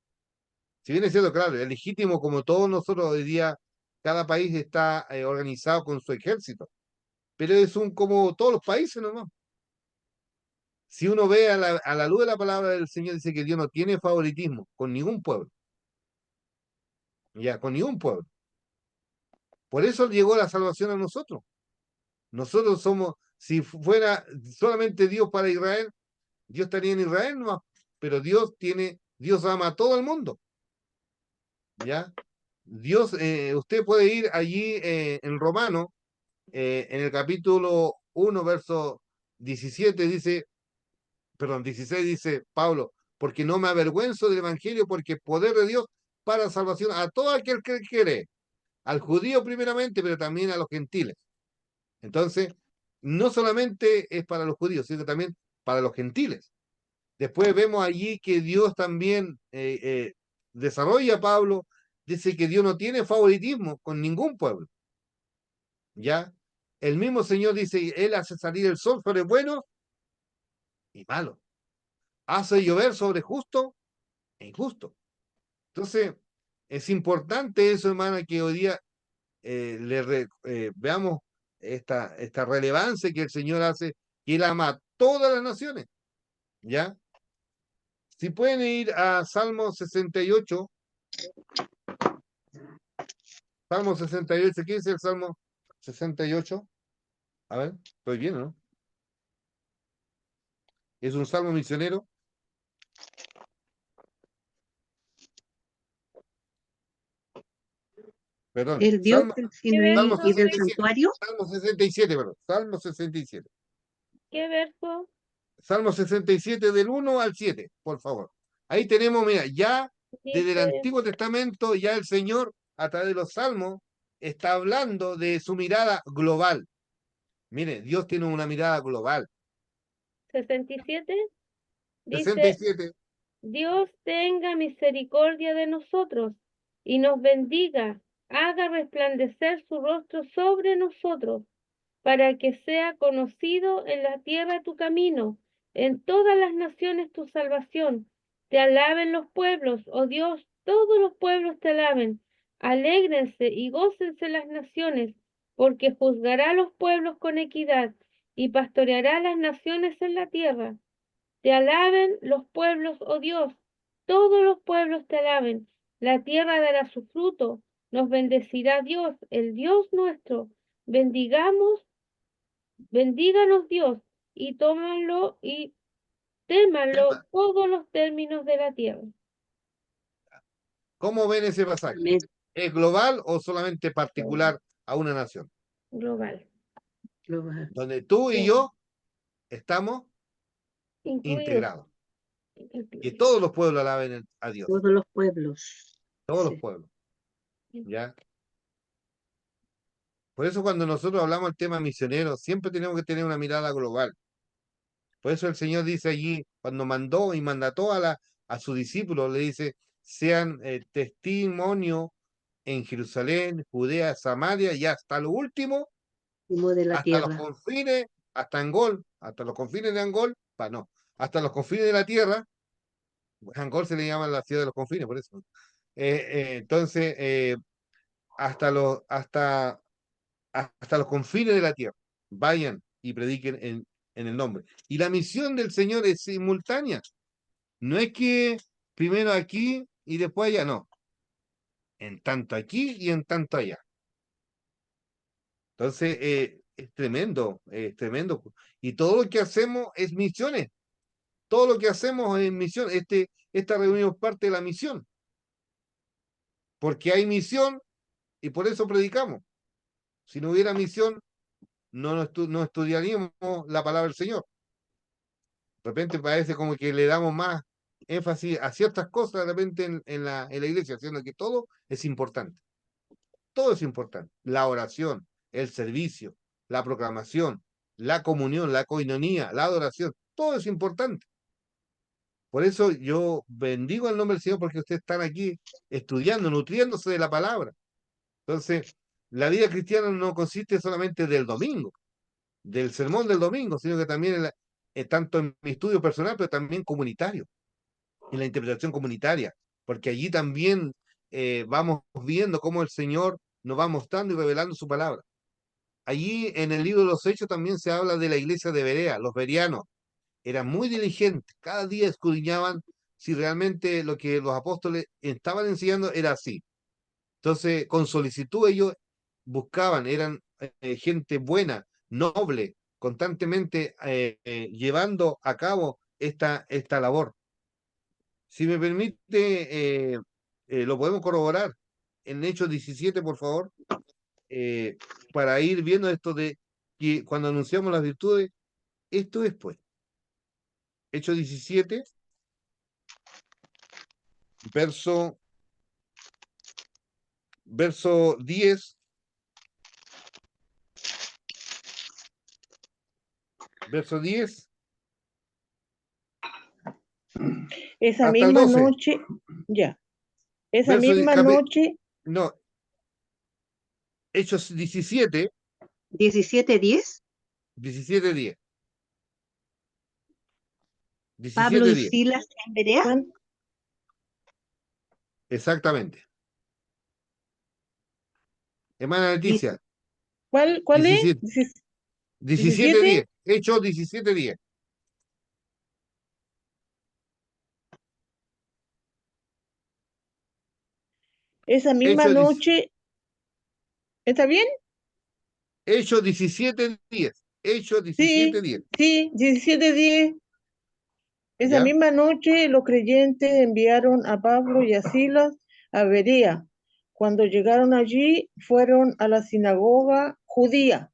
Si bien es cierto, claro, es legítimo como todos nosotros hoy día, cada país está organizado con su ejército, pero es un como todos los países nomás. Si uno ve a la luz de la palabra del Señor, dice que Dios no tiene favoritismo con ningún pueblo, ya, con ningún pueblo. Por eso llegó la salvación a nosotros. Nosotros somos, si fuera solamente Dios para Israel, Dios estaría en Israel nomás, pero Dios ama a todo el mundo, ¿ya? Dios, usted puede ir allí en Romano, en el capítulo 1, verso 17, dice, perdón, 16 dice Pablo, porque no me avergüenzo del Evangelio, porque es poder de Dios para salvación a todo aquel que cree, al judío primeramente, pero también a los gentiles. Entonces, no solamente es para los judíos, sino también para los gentiles. Después vemos allí que Dios también desarrolla a Pablo, dice que Dios no tiene favoritismo con ningún pueblo, ¿ya? El mismo Señor dice, Él hace salir el sol sobre buenos y malos, hace llover sobre justo e injusto. Entonces, es importante eso, hermana, que hoy día veamos esta relevancia que el Señor hace, que Él ama a todas las naciones, ¿ya? Si pueden ir a Salmo 68, Salmo 68, ¿qué dice el Salmo 68? A ver, estoy bien, ¿no? Es un salmo misionero. Perdón, El Dios del ¿Qué cielo Salmo y del 67, santuario. Salmo 67, perdón, Salmo 67. ¿Qué verso? Salmo 67 del 1 al 7, por favor. Ahí tenemos, mira, ya desde el Dice Antiguo Testamento, ya el Señor, a través de los salmos, está hablando de su mirada global. Mire, Dios tiene una mirada global. 67. Dice, 67, Dios tenga misericordia de nosotros y nos bendiga, haga resplandecer su rostro sobre nosotros, para que sea conocido en la tierra tu camino, en todas las naciones tu salvación. Te alaben los pueblos, oh Dios, todos los pueblos te alaben. Alégrense y gócense las naciones, porque juzgará a los pueblos con equidad y pastoreará a las naciones en la tierra. Te alaben los pueblos, oh Dios, todos los pueblos te alaben. La tierra dará su fruto, nos bendecirá Dios, el Dios nuestro. Bendíganos Dios, y tómanlo y témanlo todos los términos de la tierra. ¿cómo ven ese pasaje? Amén. ¿Es global o solamente particular a una nación? Global. Global. Donde tú y yo estamos Incluidos. integrados. Que todos los pueblos alaben a Dios. Todos los pueblos. Todos los Sí. pueblos. ¿Ya? Por eso cuando nosotros hablamos del tema misionero, siempre tenemos que tener una mirada global. Por eso el Señor dice allí, cuando mandó y mandató a sus discípulos, le dice, sean testimonio en Jerusalén, Judea, Samaria y hasta lo último, Último de la hasta los tierra. confines, hasta Angol, hasta los confines de Angol, no, hasta los confines de la tierra. Angol se le llama la ciudad de los confines, por eso. Entonces, hasta los confines de la tierra. Vayan y prediquen en el nombre. Y la misión del Señor es simultánea. No es que primero aquí y después allá, no. En tanto aquí y en tanto allá. Entonces, es tremendo, es tremendo. Y todo lo que hacemos es misiones. Todo lo que hacemos es misión. Esta reunión es parte de la misión. Porque hay misión y por eso predicamos. Si no hubiera misión, no estudiaríamos la palabra del Señor. De repente parece como que le damos más énfasis a ciertas cosas de repente en la iglesia, siendo que todo es importante. Todo es importante. La oración, el servicio, la proclamación, la comunión, la coinonía, la adoración, todo es importante. Por eso yo bendigo el nombre del Señor porque ustedes están aquí estudiando, nutriéndose de la palabra. Entonces, la vida cristiana no consiste solamente del domingo, del sermón del domingo, sino que también tanto en mi estudio personal, pero también comunitario, en la interpretación comunitaria, porque allí también vamos viendo cómo el Señor nos va mostrando y revelando su palabra. Allí en el libro de los Hechos también se habla de la iglesia de Berea, los bereanos eran muy diligentes, cada día escudriñaban si realmente lo que los apóstoles estaban enseñando era así. Entonces, con solicitud ellos buscaban, eran gente buena, noble, constantemente llevando a cabo esta labor. Si me permite, lo podemos corroborar en Hechos 17, por favor, eh, para ir viendo esto de que cuando anunciamos las virtudes, esto es pues. Hechos 17, verso, verso 10, verso 10 Esa hasta el misma 12. noche, ya, esa Verso, misma noche, no, Hechos 17, 17:10. 17, 10. Pablo 17, y 10. Silas en Berea. ¿cuán- Exactamente. Hermana Leticia, ¿cuál es? 17, 17, 10. 17. Hechos 17, 10. Esa misma Hechos, noche, ¿está bien? Hechos 17, 10. Hechos 17, Sí, 10. sí, 17:10. Esa ¿Ya? misma noche los creyentes enviaron a Pablo y a Silas a Berea. Cuando llegaron allí, fueron a la sinagoga judía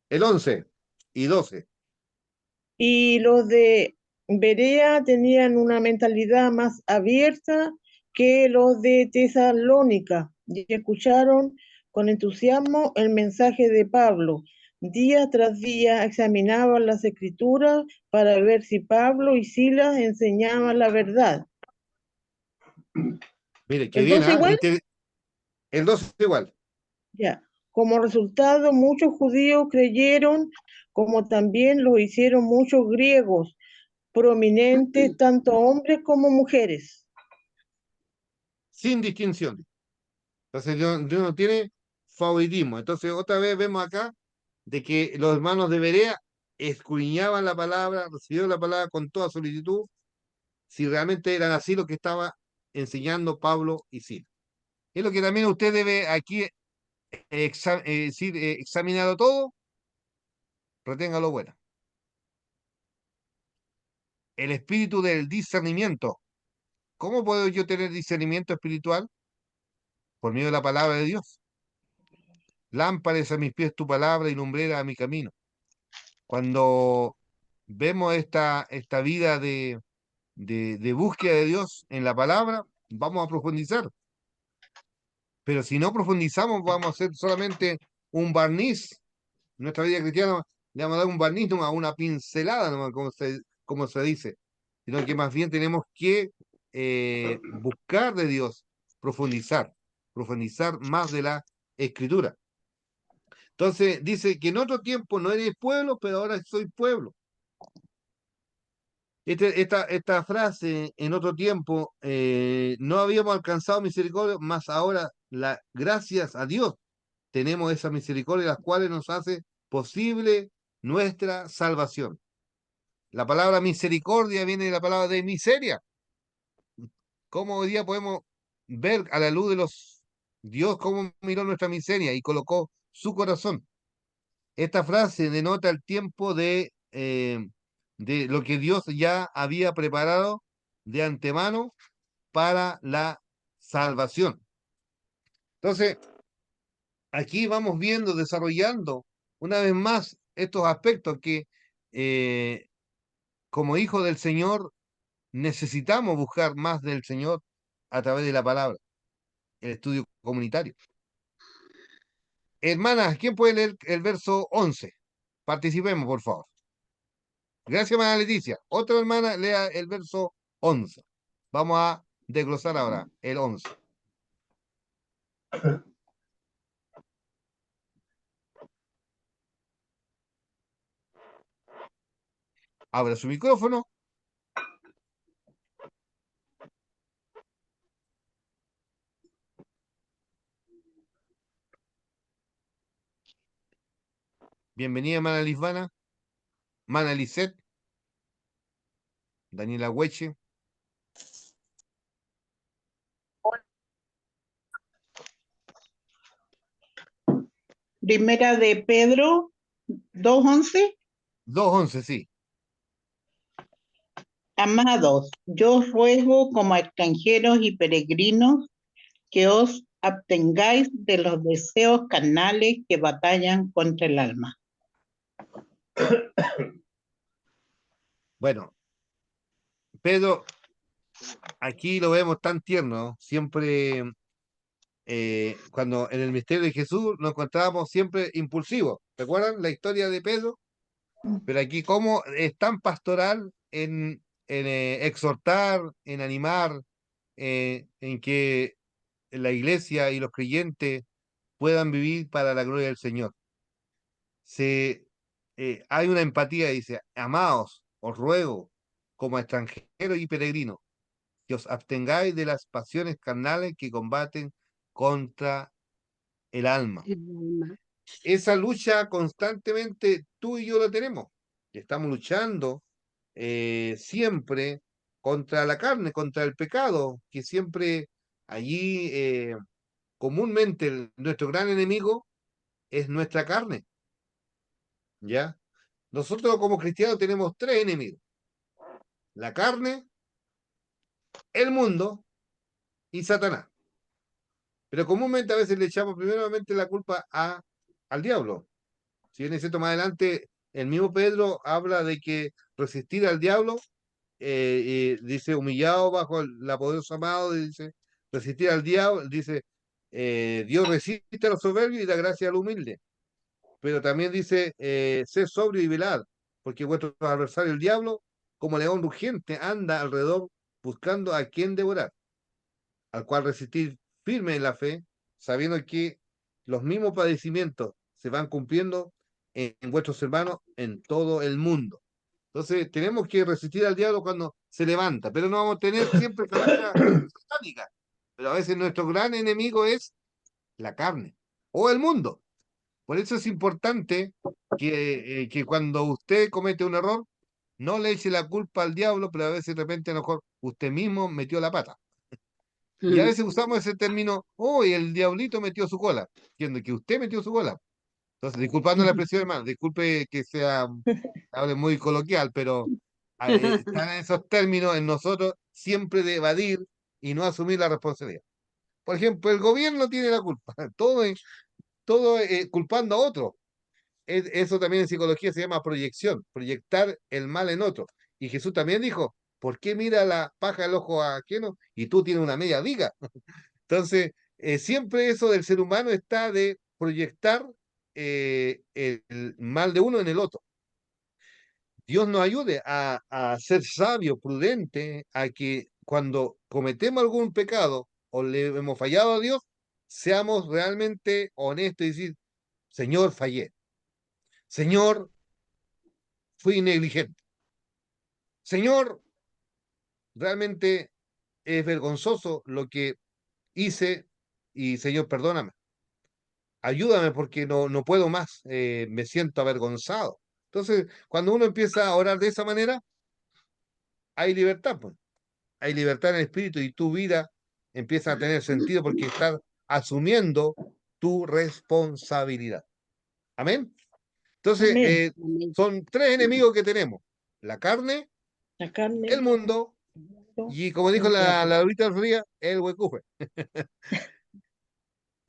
El 11 y 12. y los de Berea tenían una mentalidad más abierta que los de Tesalónica y escucharon con entusiasmo el mensaje de Pablo. Día tras día examinaban las escrituras para ver si Pablo y Silas enseñaban la verdad. Mire, qué El bien, 12 ¿ah? igual, El 12 igual. ya. Como resultado, muchos judíos creyeron, como también lo hicieron muchos griegos, prominentes, tanto hombres como mujeres. Sin distinción. Entonces, Dios no tiene favoritismo. Entonces, otra vez vemos acá de que los hermanos de Berea escudriñaban la palabra, recibieron la palabra con toda solicitud, si realmente eran así lo que estaba enseñando Pablo y Silas. Es lo que también usted debe aquí examinado todo, retenga lo bueno. El espíritu del discernimiento. ¿Cómo puedo yo tener discernimiento espiritual? Por medio de la palabra de Dios. Lámpara es a mis pies tu palabra y lumbrera a mi camino. Cuando vemos esta vida de búsqueda de Dios en la palabra, vamos a profundizar. Pero si no profundizamos, vamos a hacer solamente un barniz. Nuestra vida cristiana le vamos a dar un barniz, no, a una pincelada, no, como se dice. Sino que más bien tenemos que buscar de Dios, profundizar más de la escritura. Entonces dice que en otro tiempo no eres pueblo, pero ahora soy pueblo. Esta frase, en otro tiempo, no habíamos alcanzado misericordia, más ahora, gracias a Dios, tenemos esa misericordia, las cuales nos hace posible nuestra salvación. La palabra misericordia viene de la palabra de miseria. ¿Cómo hoy día podemos ver a la luz de los Dios cómo miró nuestra miseria y colocó su corazón? Esta frase denota el tiempo de lo que Dios ya había preparado de antemano para la salvación. Entonces, aquí vamos viendo, desarrollando una vez más estos aspectos que eh, como hijos del Señor necesitamos buscar más del Señor a través de la palabra, el estudio comunitario. Hermanas, ¿quién puede leer el verso 11? Participemos, por favor. Gracias, hermana Leticia. Otra hermana lea el verso 11. Vamos a desglosar ahora el 11. Abra su micrófono. Bienvenida, hermana Lisbana, hermana Lisette, Daniela Hueche. Primera de Pedro 2:11. 2:11, sí. Amados, yo os ruego como extranjeros y peregrinos que os abstengáis de los deseos carnales que batallan contra el alma. Bueno, Pedro, aquí lo vemos tan tierno, ¿no? Siempre, cuando en el misterio de Jesús nos encontrábamos siempre impulsivos. ¿Recuerdan la historia de Pedro? Pero aquí como es tan pastoral en exhortar, en animar, en que la iglesia y los creyentes puedan vivir para la gloria del Señor. Hay una empatía, dice, amaos, os ruego, como extranjeros y peregrinos, que os abstengáis de las pasiones carnales que combaten contra el alma. El alma. Esa lucha constantemente tú y yo la tenemos. Estamos luchando siempre contra la carne, contra el pecado, que siempre allí comúnmente nuestro gran enemigo es nuestra carne, ¿ya? Nosotros como cristianos tenemos tres enemigos: la carne, el mundo y Satanás. Pero comúnmente a veces le echamos primeramente la culpa al diablo. Si bien es cierto, más adelante el mismo Pedro habla de que resistir al diablo, dice, humillado bajo la poderosa mano, dice, resistir al diablo, dice, Dios resiste a los soberbios y da gracia al humilde. Pero también dice, sed sobrio y velad, porque vuestro adversario el diablo, como león rugiente, anda alrededor buscando a quien devorar, al cual resistir firme en la fe, sabiendo que los mismos padecimientos se van cumpliendo en vuestros hermanos en todo el mundo. Entonces, tenemos que resistir al diablo cuando se levanta, pero no vamos a tener siempre esa lucha satánica. Pero a veces nuestro gran enemigo es la carne o el mundo. Por eso es importante que cuando usted comete un error, no le eche la culpa al diablo, pero a veces de repente a lo mejor usted mismo metió la pata. Y a veces usamos ese término, oh, y el diablito metió su cola, siendo que usted metió su cola. Entonces, disculpando la expresión, hermano, disculpe que sea, hable muy coloquial, pero están esos términos en nosotros siempre de evadir y no asumir la responsabilidad. Por ejemplo, el gobierno tiene la culpa, todo culpando a otro. Eso también en psicología se llama proyección, proyectar el mal en otro. Y Jesús también dijo, ¿por qué mira la paja del ojo ajeno y tú tienes una media viga? Entonces, siempre eso del ser humano está de proyectar el mal de uno en el otro. Dios nos ayude a ser sabio, prudente, a que cuando cometemos algún pecado o le hemos fallado a Dios, seamos realmente honestos y decir, Señor, fallé. Señor, fui negligente. Señor, realmente es vergonzoso lo que hice y Señor, perdóname. Ayúdame porque no puedo más, me siento avergonzado. Entonces, cuando uno empieza a orar de esa manera, hay libertad, pues. Hay libertad en el espíritu y tu vida empieza a tener sentido porque estás asumiendo tu responsabilidad. Amén. Entonces, Amén. Amén. son tres enemigos que tenemos: la carne, La carne, el mundo y, como dijo el diablo. la Laurita Fría, el huecufe.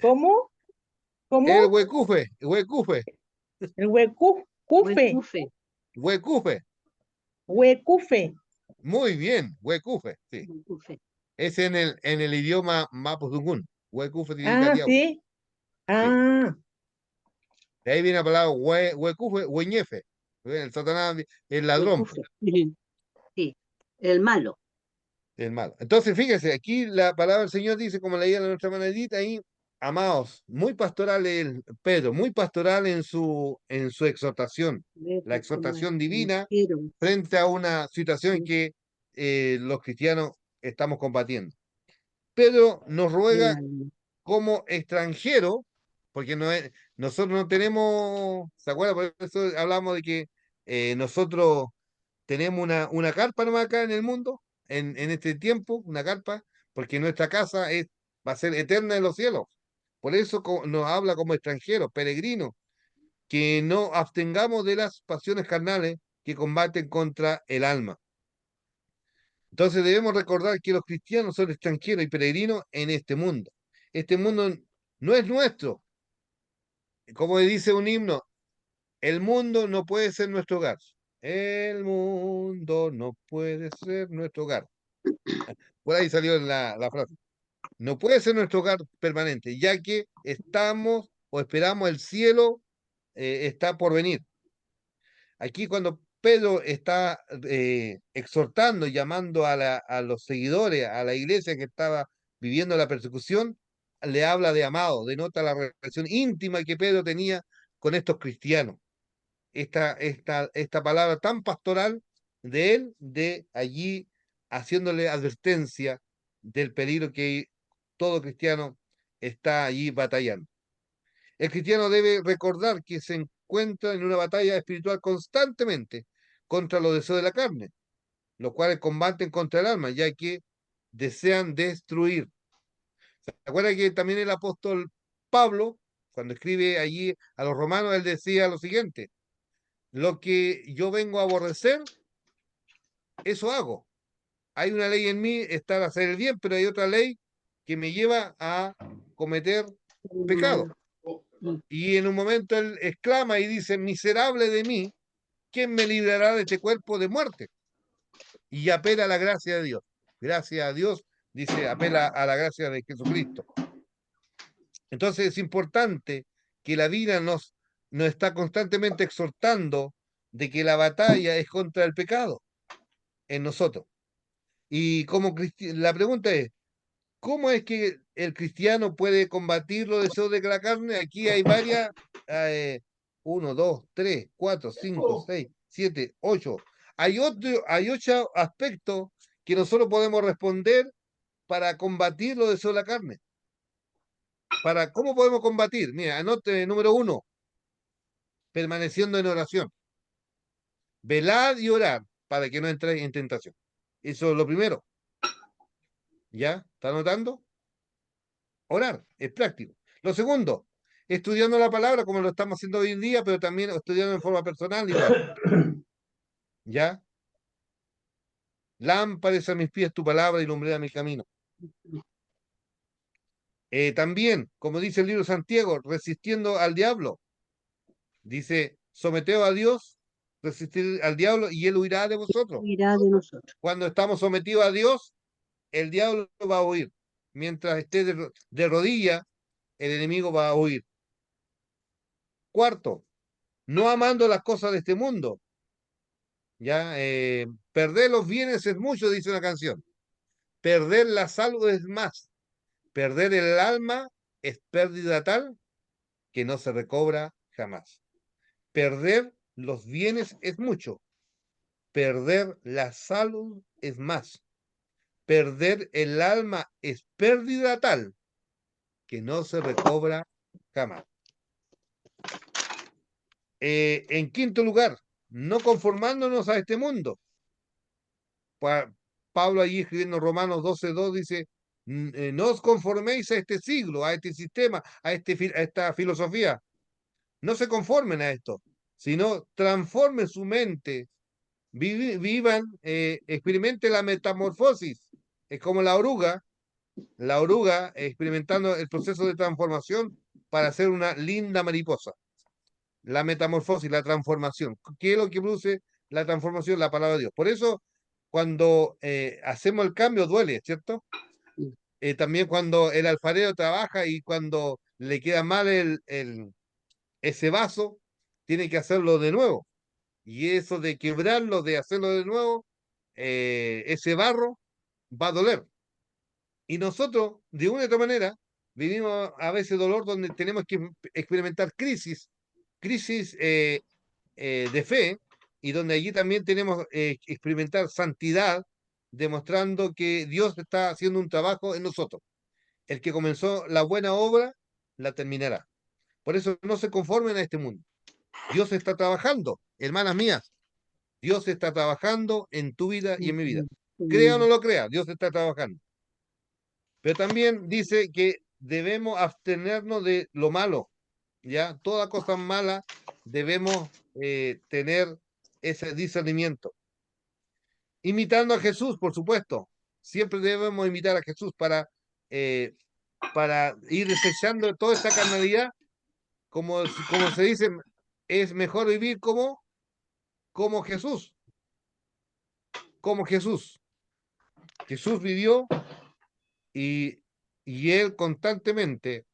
¿Cómo? El ¿Cómo? huecufe, huecufe, El huecufe, Huecufe. huecufe. huecufe. Muy bien, huecufe, sí. Huecufe. Es en el idioma mapudungún. Huecufe significa Ah, diablo. sí. Sí. Ah, De ahí viene la palabra huecufe, hueñefe. El Satanás, el ladrón, Huecufe. Sí, el malo. el malo. Entonces, fíjese, aquí la palabra del Señor dice, como leía la nuestra manadita ahí, amados, muy pastoral el Pedro, muy pastoral en su exhortación, la Verbo como exhortación divina extranjeros. frente a una situación que los cristianos estamos combatiendo. Pedro nos ruega como extranjero, porque nosotros no tenemos, ¿se acuerdan? Por eso hablamos de que nosotros tenemos una carpa nomás acá en el mundo, en este tiempo, una carpa, porque nuestra casa va a ser eterna en los cielos. Por eso nos habla como extranjeros, peregrinos, que no abstengamos de las pasiones carnales que combaten contra el alma. Entonces debemos recordar que los cristianos son extranjeros y peregrinos en este mundo. Este mundo no es nuestro. Como dice un himno, el mundo no puede ser nuestro hogar. El mundo no puede ser nuestro hogar. Por ahí salió la frase. No puede ser nuestro hogar permanente, ya que estamos o esperamos el cielo está por venir. Aquí cuando Pedro está exhortando y llamando a los seguidores, a la iglesia que estaba viviendo la persecución, le habla de amado, denota la relación íntima que Pedro tenía con estos cristianos. Esta palabra tan pastoral de él, de allí haciéndole advertencia del peligro que todo cristiano está allí batallando. El cristiano debe recordar que se encuentra en una batalla espiritual constantemente contra los deseos de la carne, los cuales combaten contra el alma, ya que desean destruir. ¿Se acuerda que también el apóstol Pablo, cuando escribe allí a los romanos, él decía lo siguiente: lo que yo vengo a aborrecer, eso hago. Hay una ley en mí, está a hacer el bien, pero hay otra ley que me lleva a cometer pecado. Y en un momento él exclama y dice: miserable de mí, ¿quién me librará de este cuerpo de muerte? Y apela a la gracia de Dios. Gracias a Dios, dice, apela a la gracia de Jesucristo. Entonces es importante que la vida nos está constantemente exhortando de que la batalla es contra el pecado en nosotros. Y como la pregunta es, ¿cómo es que el cristiano puede combatir los deseos de la carne? Aquí hay varias, 1, 2, 3, 4, 5, 6, 7, 8. Hay 8 aspectos que nosotros podemos responder para combatir los deseos de la carne. ¿Cómo podemos combatir? Mira, anote número 1, permaneciendo en oración. Velad y orar para que no entréis en tentación. Eso es lo primero. ¿Ya? ¿Está anotando? Orar, es práctico. Lo segundo, estudiando la palabra como lo estamos haciendo hoy en día, pero también estudiando en forma personal igual. ¿Ya? Lámpara es a mis pies tu palabra y lumbrera mi camino. También, como dice el libro de Santiago, resistiendo al diablo. Dice, someteos a Dios, resistir al diablo y él huirá de vosotros. Irá de nosotros. Cuando estamos sometidos a Dios, el diablo va a huir. Mientras esté de rodillas, el enemigo va a huir. Cuarto, no amando las cosas de este mundo. Ya, perder los bienes es mucho, dice una canción. Perder la salud es más. Perder el alma es pérdida tal que no se recobra jamás. Perder los bienes es mucho. Perder la salud es más. Perder el alma es pérdida tal que no se recobra jamás. En quinto lugar, no conformándonos a este mundo. Pablo allí escribiendo Romanos 12:2 dice, no os conforméis a este siglo, a este sistema, a esta filosofía. No se conformen a esto, sino transformen su mente, vivan, experimenten la metamorfosis. Es como la oruga experimentando el proceso de transformación para ser una linda mariposa. La metamorfosis, la transformación. ¿Qué es lo que produce la transformación? La palabra de Dios. Por eso, cuando hacemos el cambio, duele, ¿cierto? También cuando el alfarero trabaja y cuando le queda mal ese vaso tiene que hacerlo de nuevo. Y eso de quebrarlo, de hacerlo de nuevo, ese barro va a doler. Y nosotros, de una u otra manera, vivimos a veces dolor donde tenemos que experimentar crisis de fe, y donde allí también tenemos que experimentar santidad, demostrando que Dios está haciendo un trabajo en nosotros. El que comenzó la buena obra, la terminará. Por eso no se conformen a este mundo. Dios está trabajando, hermanas mías. Dios está trabajando en tu vida y en mi vida. Crea o no lo crea, Dios está trabajando. Pero también dice que debemos abstenernos de lo malo, ¿ya? Toda cosa mala debemos tener ese discernimiento. Imitando a Jesús, por supuesto. Siempre debemos imitar a Jesús eh, para ir desechando toda esta carnalidad. Como se dice, es mejor vivir como Jesús, como Jesús. Jesús vivió y, y él constantemente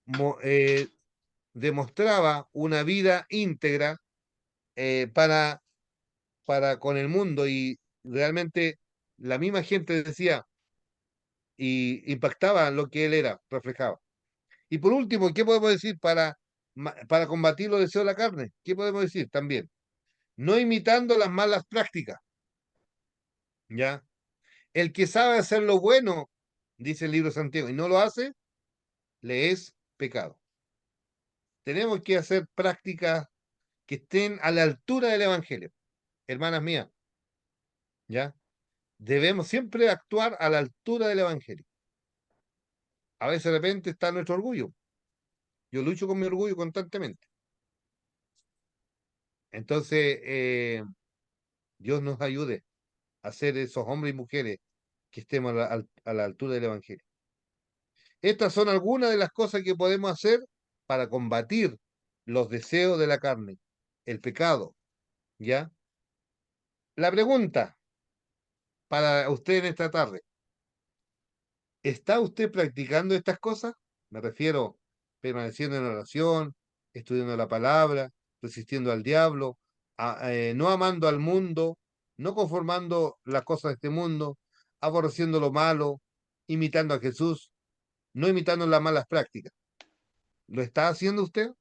mo- eh, demostraba una vida íntegra para con el mundo, y realmente la misma gente decía y impactaba lo que él era, reflejaba. Y por último, ¿qué podemos decir para combatir los deseos de la carne? ¿Qué podemos decir también? No imitando las malas prácticas, ¿ya? El que sabe hacer lo bueno, dice el libro de Santiago, y no lo hace, le es pecado. Tenemos que hacer prácticas que estén a la altura del Evangelio, hermanas mías, ¿ya? Debemos siempre actuar a la altura del Evangelio. A veces de repente está nuestro orgullo. Yo lucho con mi orgullo constantemente. Entonces, Dios nos ayude a ser esos hombres y mujeres que estemos a la altura del Evangelio. Estas son algunas de las cosas que podemos hacer para combatir los deseos de la carne, el pecado, ¿ya? La pregunta para usted en esta tarde: ¿está usted practicando estas cosas? Me refiero permaneciendo en oración, estudiando la palabra, resistiendo al diablo, no amando al mundo, no conformando las cosas de este mundo, aborreciendo lo malo, imitando a Jesús, no imitando las malas prácticas. ¿Lo está haciendo usted?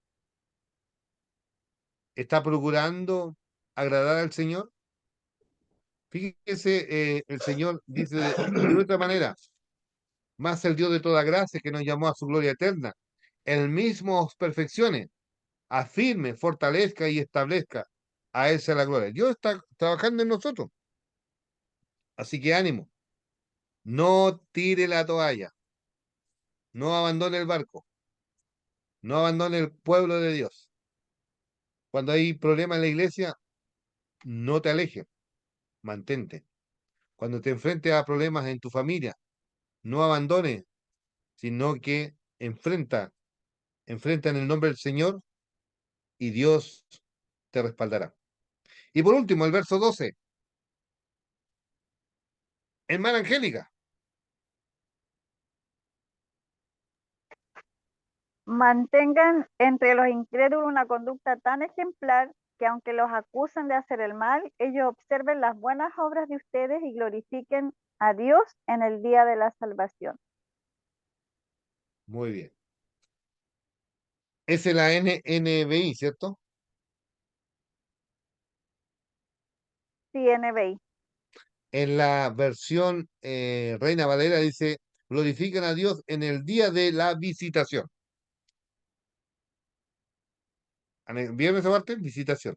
¿Está procurando agradar al Señor? Fíjese, el Señor dice de otra manera: más el Dios de toda gracia, que nos llamó a su gloria eterna, el mismo os perfeccione, afirme, fortalezca y establezca. A Él sea la gloria. Dios está trabajando en nosotros. Así que ánimo. No tire la toalla. No abandone el barco. No abandone el pueblo de Dios. Cuando hay problemas en la iglesia, no te alejes. Mantente. Cuando te enfrentes a problemas en tu familia, no abandones, sino que enfrenta en el nombre del Señor, y Dios te respaldará. Y por último, el verso 12. Hermana Angélica. Mantengan entre los incrédulos una conducta tan ejemplar que aunque los acusan de hacer el mal, ellos observen las buenas obras de ustedes y glorifiquen a Dios en el día de la salvación. Muy bien. Es la NBI, ¿cierto? Sí, NBI. En la versión Reina Valera dice: glorifican a Dios en el día de la visitación. ¿Vieron esa parte? Visitación.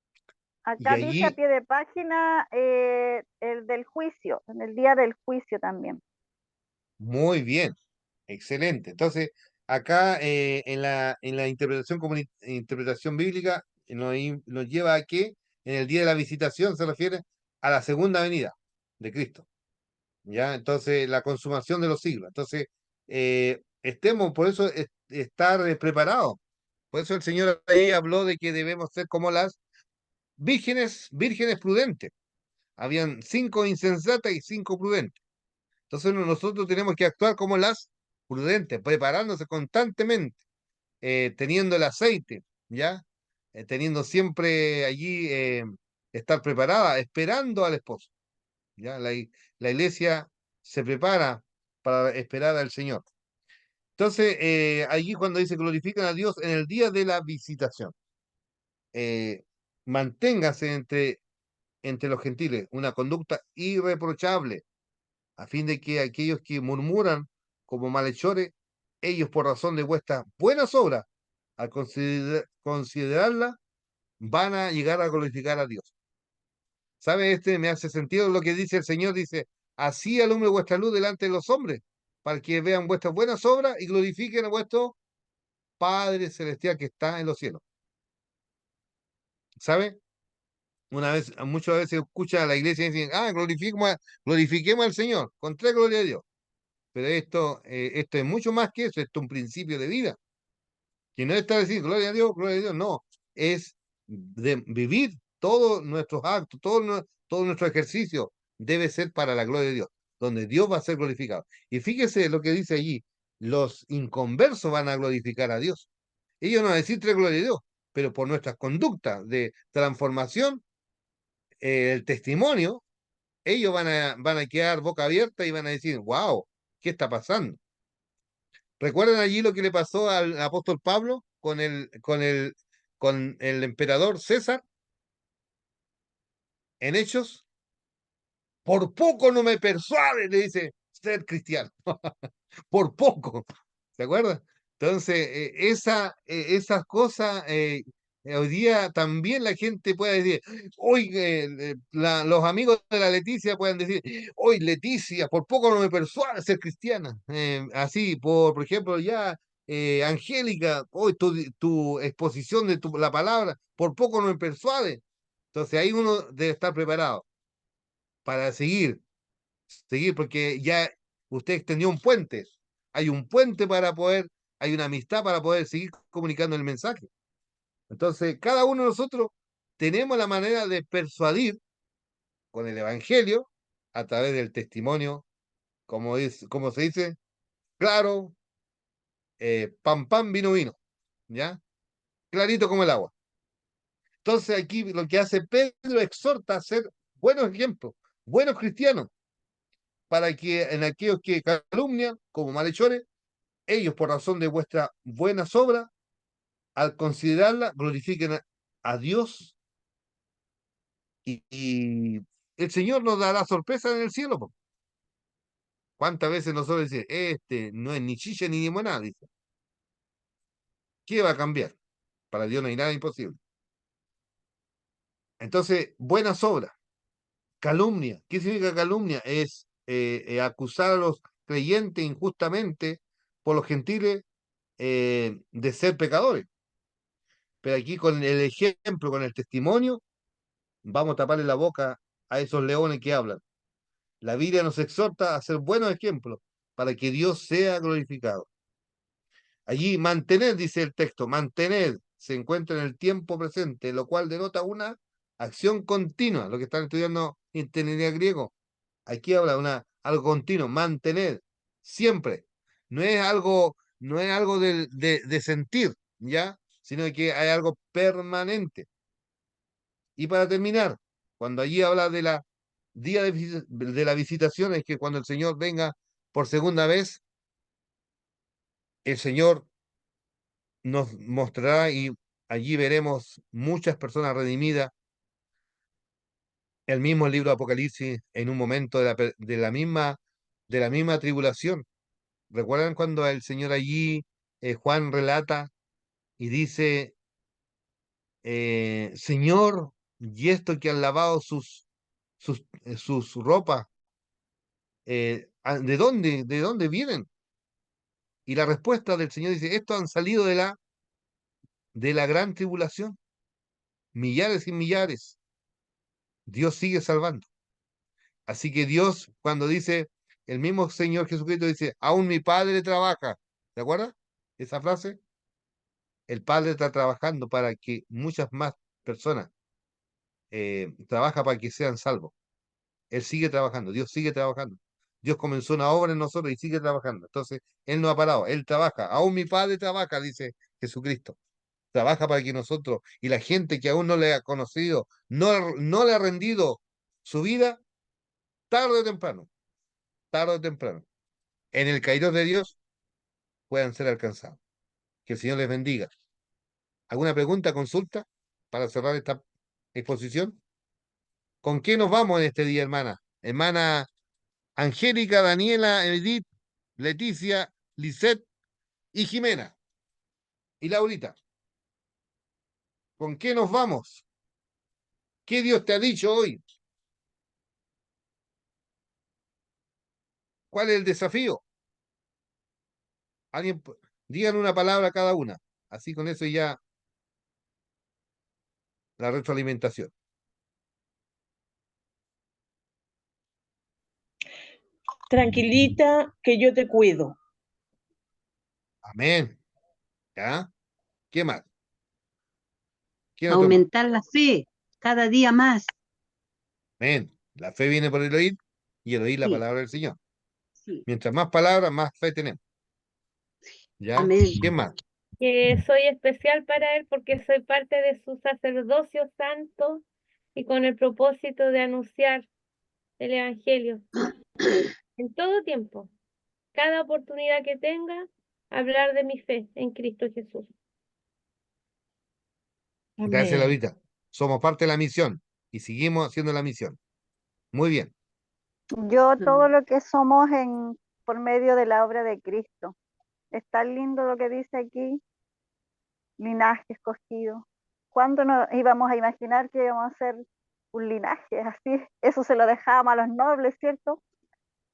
Y Acá dice a allí, pie de página el del juicio, en el día del juicio también. muy bien, excelente. Entonces, acá en la interpretación interpretación bíblica nos lleva a que en el día de la visitación se refiere a la segunda venida de Cristo. ¿Ya? Entonces, la consumación de los siglos. Entonces, estemos, por eso, estar preparados. Por eso el Señor ahí habló de que debemos ser como las vírgenes prudentes. Habían 5 insensatas y 5 prudentes. Entonces, nosotros tenemos que actuar como las prudentes, preparándose constantemente teniendo el aceite, ¿ya? Teniendo siempre allí, estar preparada, esperando al esposo, ¿ya? La iglesia se prepara para esperar al Señor. Entonces, allí cuando dice glorifican a Dios en el día de la visitación, eh, manténgase entre los gentiles una conducta irreprochable, a fin de que aquellos que murmuran como malhechores, ellos por razón de vuestras buenas obras, al considerarla, van a llegar a glorificar a Dios. ¿Sabe? Me hace sentido lo que dice el Señor, dice, así alumbre vuestra luz delante de los hombres, para que vean vuestras buenas obras y glorifiquen a vuestro Padre Celestial que está en los cielos. ¿Sabe? Muchas veces escucha a la iglesia y dicen, glorifiquemos al Señor, con tres gloria a Dios. Pero esto es mucho más que eso, esto es un principio de vida. Que no está decir gloria a Dios, no. Es de vivir todos nuestros actos, todo nuestro ejercicio debe ser para la gloria de Dios, donde Dios va a ser glorificado. Y fíjese lo que dice allí, los inconversos van a glorificar a Dios. Ellos no van a decir tres gloria a Dios, pero por nuestras conductas de transformación, el testimonio, ellos van a quedar boca abierta y van a decir, wow, ¿qué está pasando? ¿Recuerdan allí lo que le pasó al apóstol Pablo con el emperador César en Hechos? Por poco no me persuade, le dice, ser cristiano. Por poco. ¿Se acuerdan? Entonces, esas cosas, hoy día también la gente puede decir, hoy los amigos de la Leticia pueden decir, hoy Leticia, por poco no me persuade ser cristiana. Así, por ejemplo, ya, Angélica, hoy tu exposición de la palabra, por poco no me persuade. Entonces ahí uno debe estar preparado para seguir, porque ya usted extendió un puente. Hay un puente hay una amistad para poder seguir comunicando el mensaje. Entonces, cada uno de nosotros tenemos la manera de persuadir con el Evangelio a través del testimonio, como se dice, claro, pan, pan, vino, vino, ¿ya? Clarito como el agua. Entonces, aquí lo que hace Pedro exhorta a ser buenos ejemplos, buenos cristianos, para que en aquellos que calumnian como malhechores, ellos por razón de vuestras buenas obras, al considerarla, glorifiquen a Dios y el Señor nos dará sorpresa en el cielo. Po. ¿Cuántas veces nosotros decimos, este no es ni chicha ni limonada? Dice. ¿Qué va a cambiar? Para Dios no hay nada imposible. Entonces, buenas obras. Calumnia. ¿Qué significa calumnia? Es acusar a los creyentes injustamente por los gentiles de ser pecadores. Pero aquí con el ejemplo, con el testimonio, vamos a taparle la boca a esos leones que hablan. La Biblia nos exhorta a ser buenos ejemplos para que Dios sea glorificado. Allí mantener, dice el texto, mantener se encuentra en el tiempo presente, lo cual denota una acción continua. Lo que están estudiando ingeniería griego, aquí habla algo continuo, mantener siempre. No es algo de sentir, ¿ya? Sino que hay algo permanente. Y para terminar, cuando allí habla de la día de la visitación, es que cuando el Señor venga por segunda vez, el Señor nos mostrará y allí veremos muchas personas redimidas. El mismo libro de Apocalipsis en un momento de la misma tribulación. ¿Recuerdan cuando el Señor allí, Juan relata y dice, Señor, y esto que han lavado sus ropas, ¿de dónde vienen? Y la respuesta del Señor dice, estos han salido de la gran tribulación, millares y millares. Dios sigue salvando. Así que Dios, cuando dice, el mismo Señor Jesucristo dice, aún mi Padre trabaja. ¿De acuerdo? Esa frase, el Padre está trabajando para que muchas más personas trabaja para que sean salvos. Él sigue trabajando, Dios sigue trabajando. Dios comenzó una obra en nosotros y sigue trabajando. Entonces, Él no ha parado, Él trabaja. Aún mi Padre trabaja, dice Jesucristo. Trabaja para que nosotros y la gente que aún no le ha conocido, no le ha rendido su vida, tarde o temprano, en el caído de Dios, puedan ser alcanzados. Que el Señor les bendiga. ¿Alguna pregunta, consulta para cerrar esta exposición? ¿Con qué nos vamos en este día, hermana? Hermana Angélica, Daniela, Edith, Leticia, Lisette y Jimena. Y Laurita. ¿Con qué nos vamos? ¿Qué Dios te ha dicho hoy? ¿Cuál es el desafío? Alguien, digan una palabra cada una. Así con eso ya la retroalimentación. Tranquilita, que yo te cuido. Amén. ¿Ya? ¿Qué más? ¿Quién otro más? Aumentar la fe cada día más. Amén. La fe viene por el oír y el oír la Sí, palabra del Señor. sí. Mientras más palabras, más fe tenemos. ¿Ya? Amén. ¿Qué más? Que soy especial para Él porque soy parte de su sacerdocio santo y con el propósito de anunciar el Evangelio en todo tiempo, cada oportunidad que tenga, hablar de mi fe en Cristo Jesús. Gracias, Amén. Laurita. Somos parte de la misión y seguimos haciendo la misión. Muy bien. Yo todo lo que somos por medio de la obra de Cristo. Es tan lindo lo que dice aquí, linaje escogido. ¿Cuándo nos íbamos a imaginar que íbamos a ser un linaje así? Eso se lo dejábamos a los nobles, ¿cierto?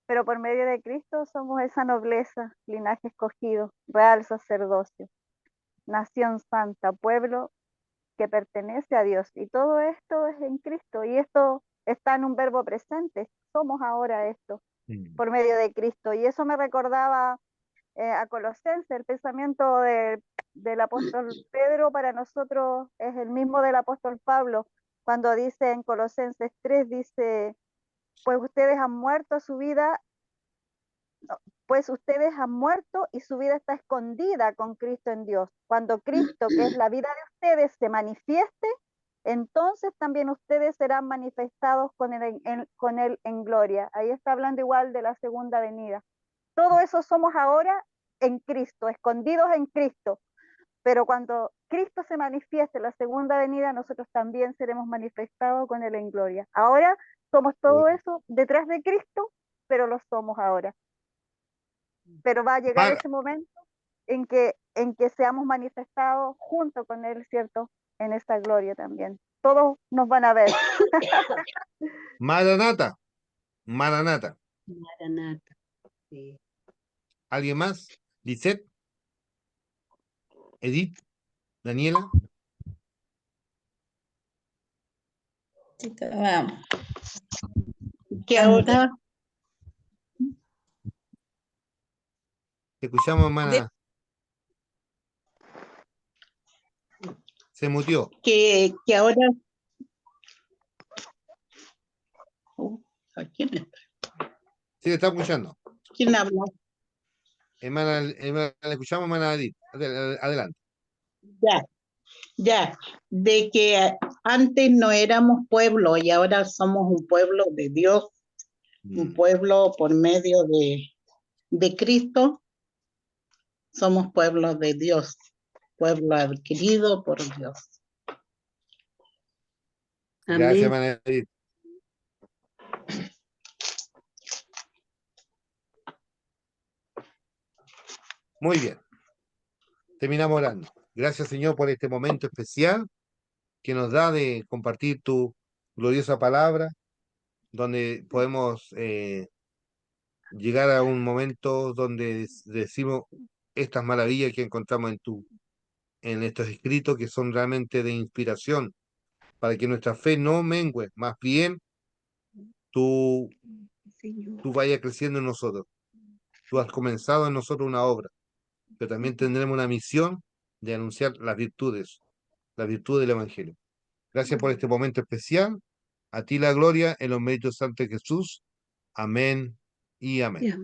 Pero por medio de Cristo somos esa nobleza, linaje escogido, real sacerdocio, nación santa, pueblo que pertenece a Dios. Y todo esto es en Cristo. Y esto está en un verbo presente. Somos ahora esto por medio de Cristo. Y eso me recordaba a Colosenses, el pensamiento del apóstol Pedro para nosotros es el mismo del apóstol Pablo, cuando dice en Colosenses 3, dice, pues ustedes han muerto a su vida, pues ustedes han muerto y su vida está escondida con Cristo en Dios. Cuando Cristo, que es la vida de ustedes, se manifieste, entonces también ustedes serán manifestados con él en gloria. Ahí está hablando igual de la segunda venida. Todo eso somos ahora en Cristo, escondidos en Cristo. Pero cuando Cristo se manifieste en la segunda venida, nosotros también seremos manifestados con Él en gloria. Ahora somos todo eso detrás de Cristo, pero lo somos ahora. Pero va a llegar ese momento en que seamos manifestados junto con Él, ¿cierto? En esta gloria también. Todos nos van a ver. Maranata. Maranata. Maranata. Sí. ¿Alguien más? Lisette, Edith, Daniela. Que ahora Te escuchamos, hermana. Se mutió. que ahora ¿a quién está? Sí, le está escuchando. ¿Quién habla? Hermana, le escuchamos, hermana Edith. Adelante. Ya, de que antes no éramos pueblo y ahora somos un pueblo de Dios, un pueblo por medio de Cristo, somos pueblo de Dios, pueblo adquirido por Dios. Gracias, Amén. hermana Edith. Muy bien. Terminamos orando. Gracias, Señor, por este momento especial que nos da de compartir tu gloriosa palabra, donde podemos llegar a un momento donde decimos estas maravillas que encontramos en estos escritos, que son realmente de inspiración, para que nuestra fe no mengue, más bien tú vayas creciendo en nosotros. Tú has comenzado en nosotros una obra, pero también tendremos una misión de anunciar las virtudes del Evangelio. Gracias por este momento especial. A ti la gloria en los méritos santos de Jesús. Amén y amén. Ya.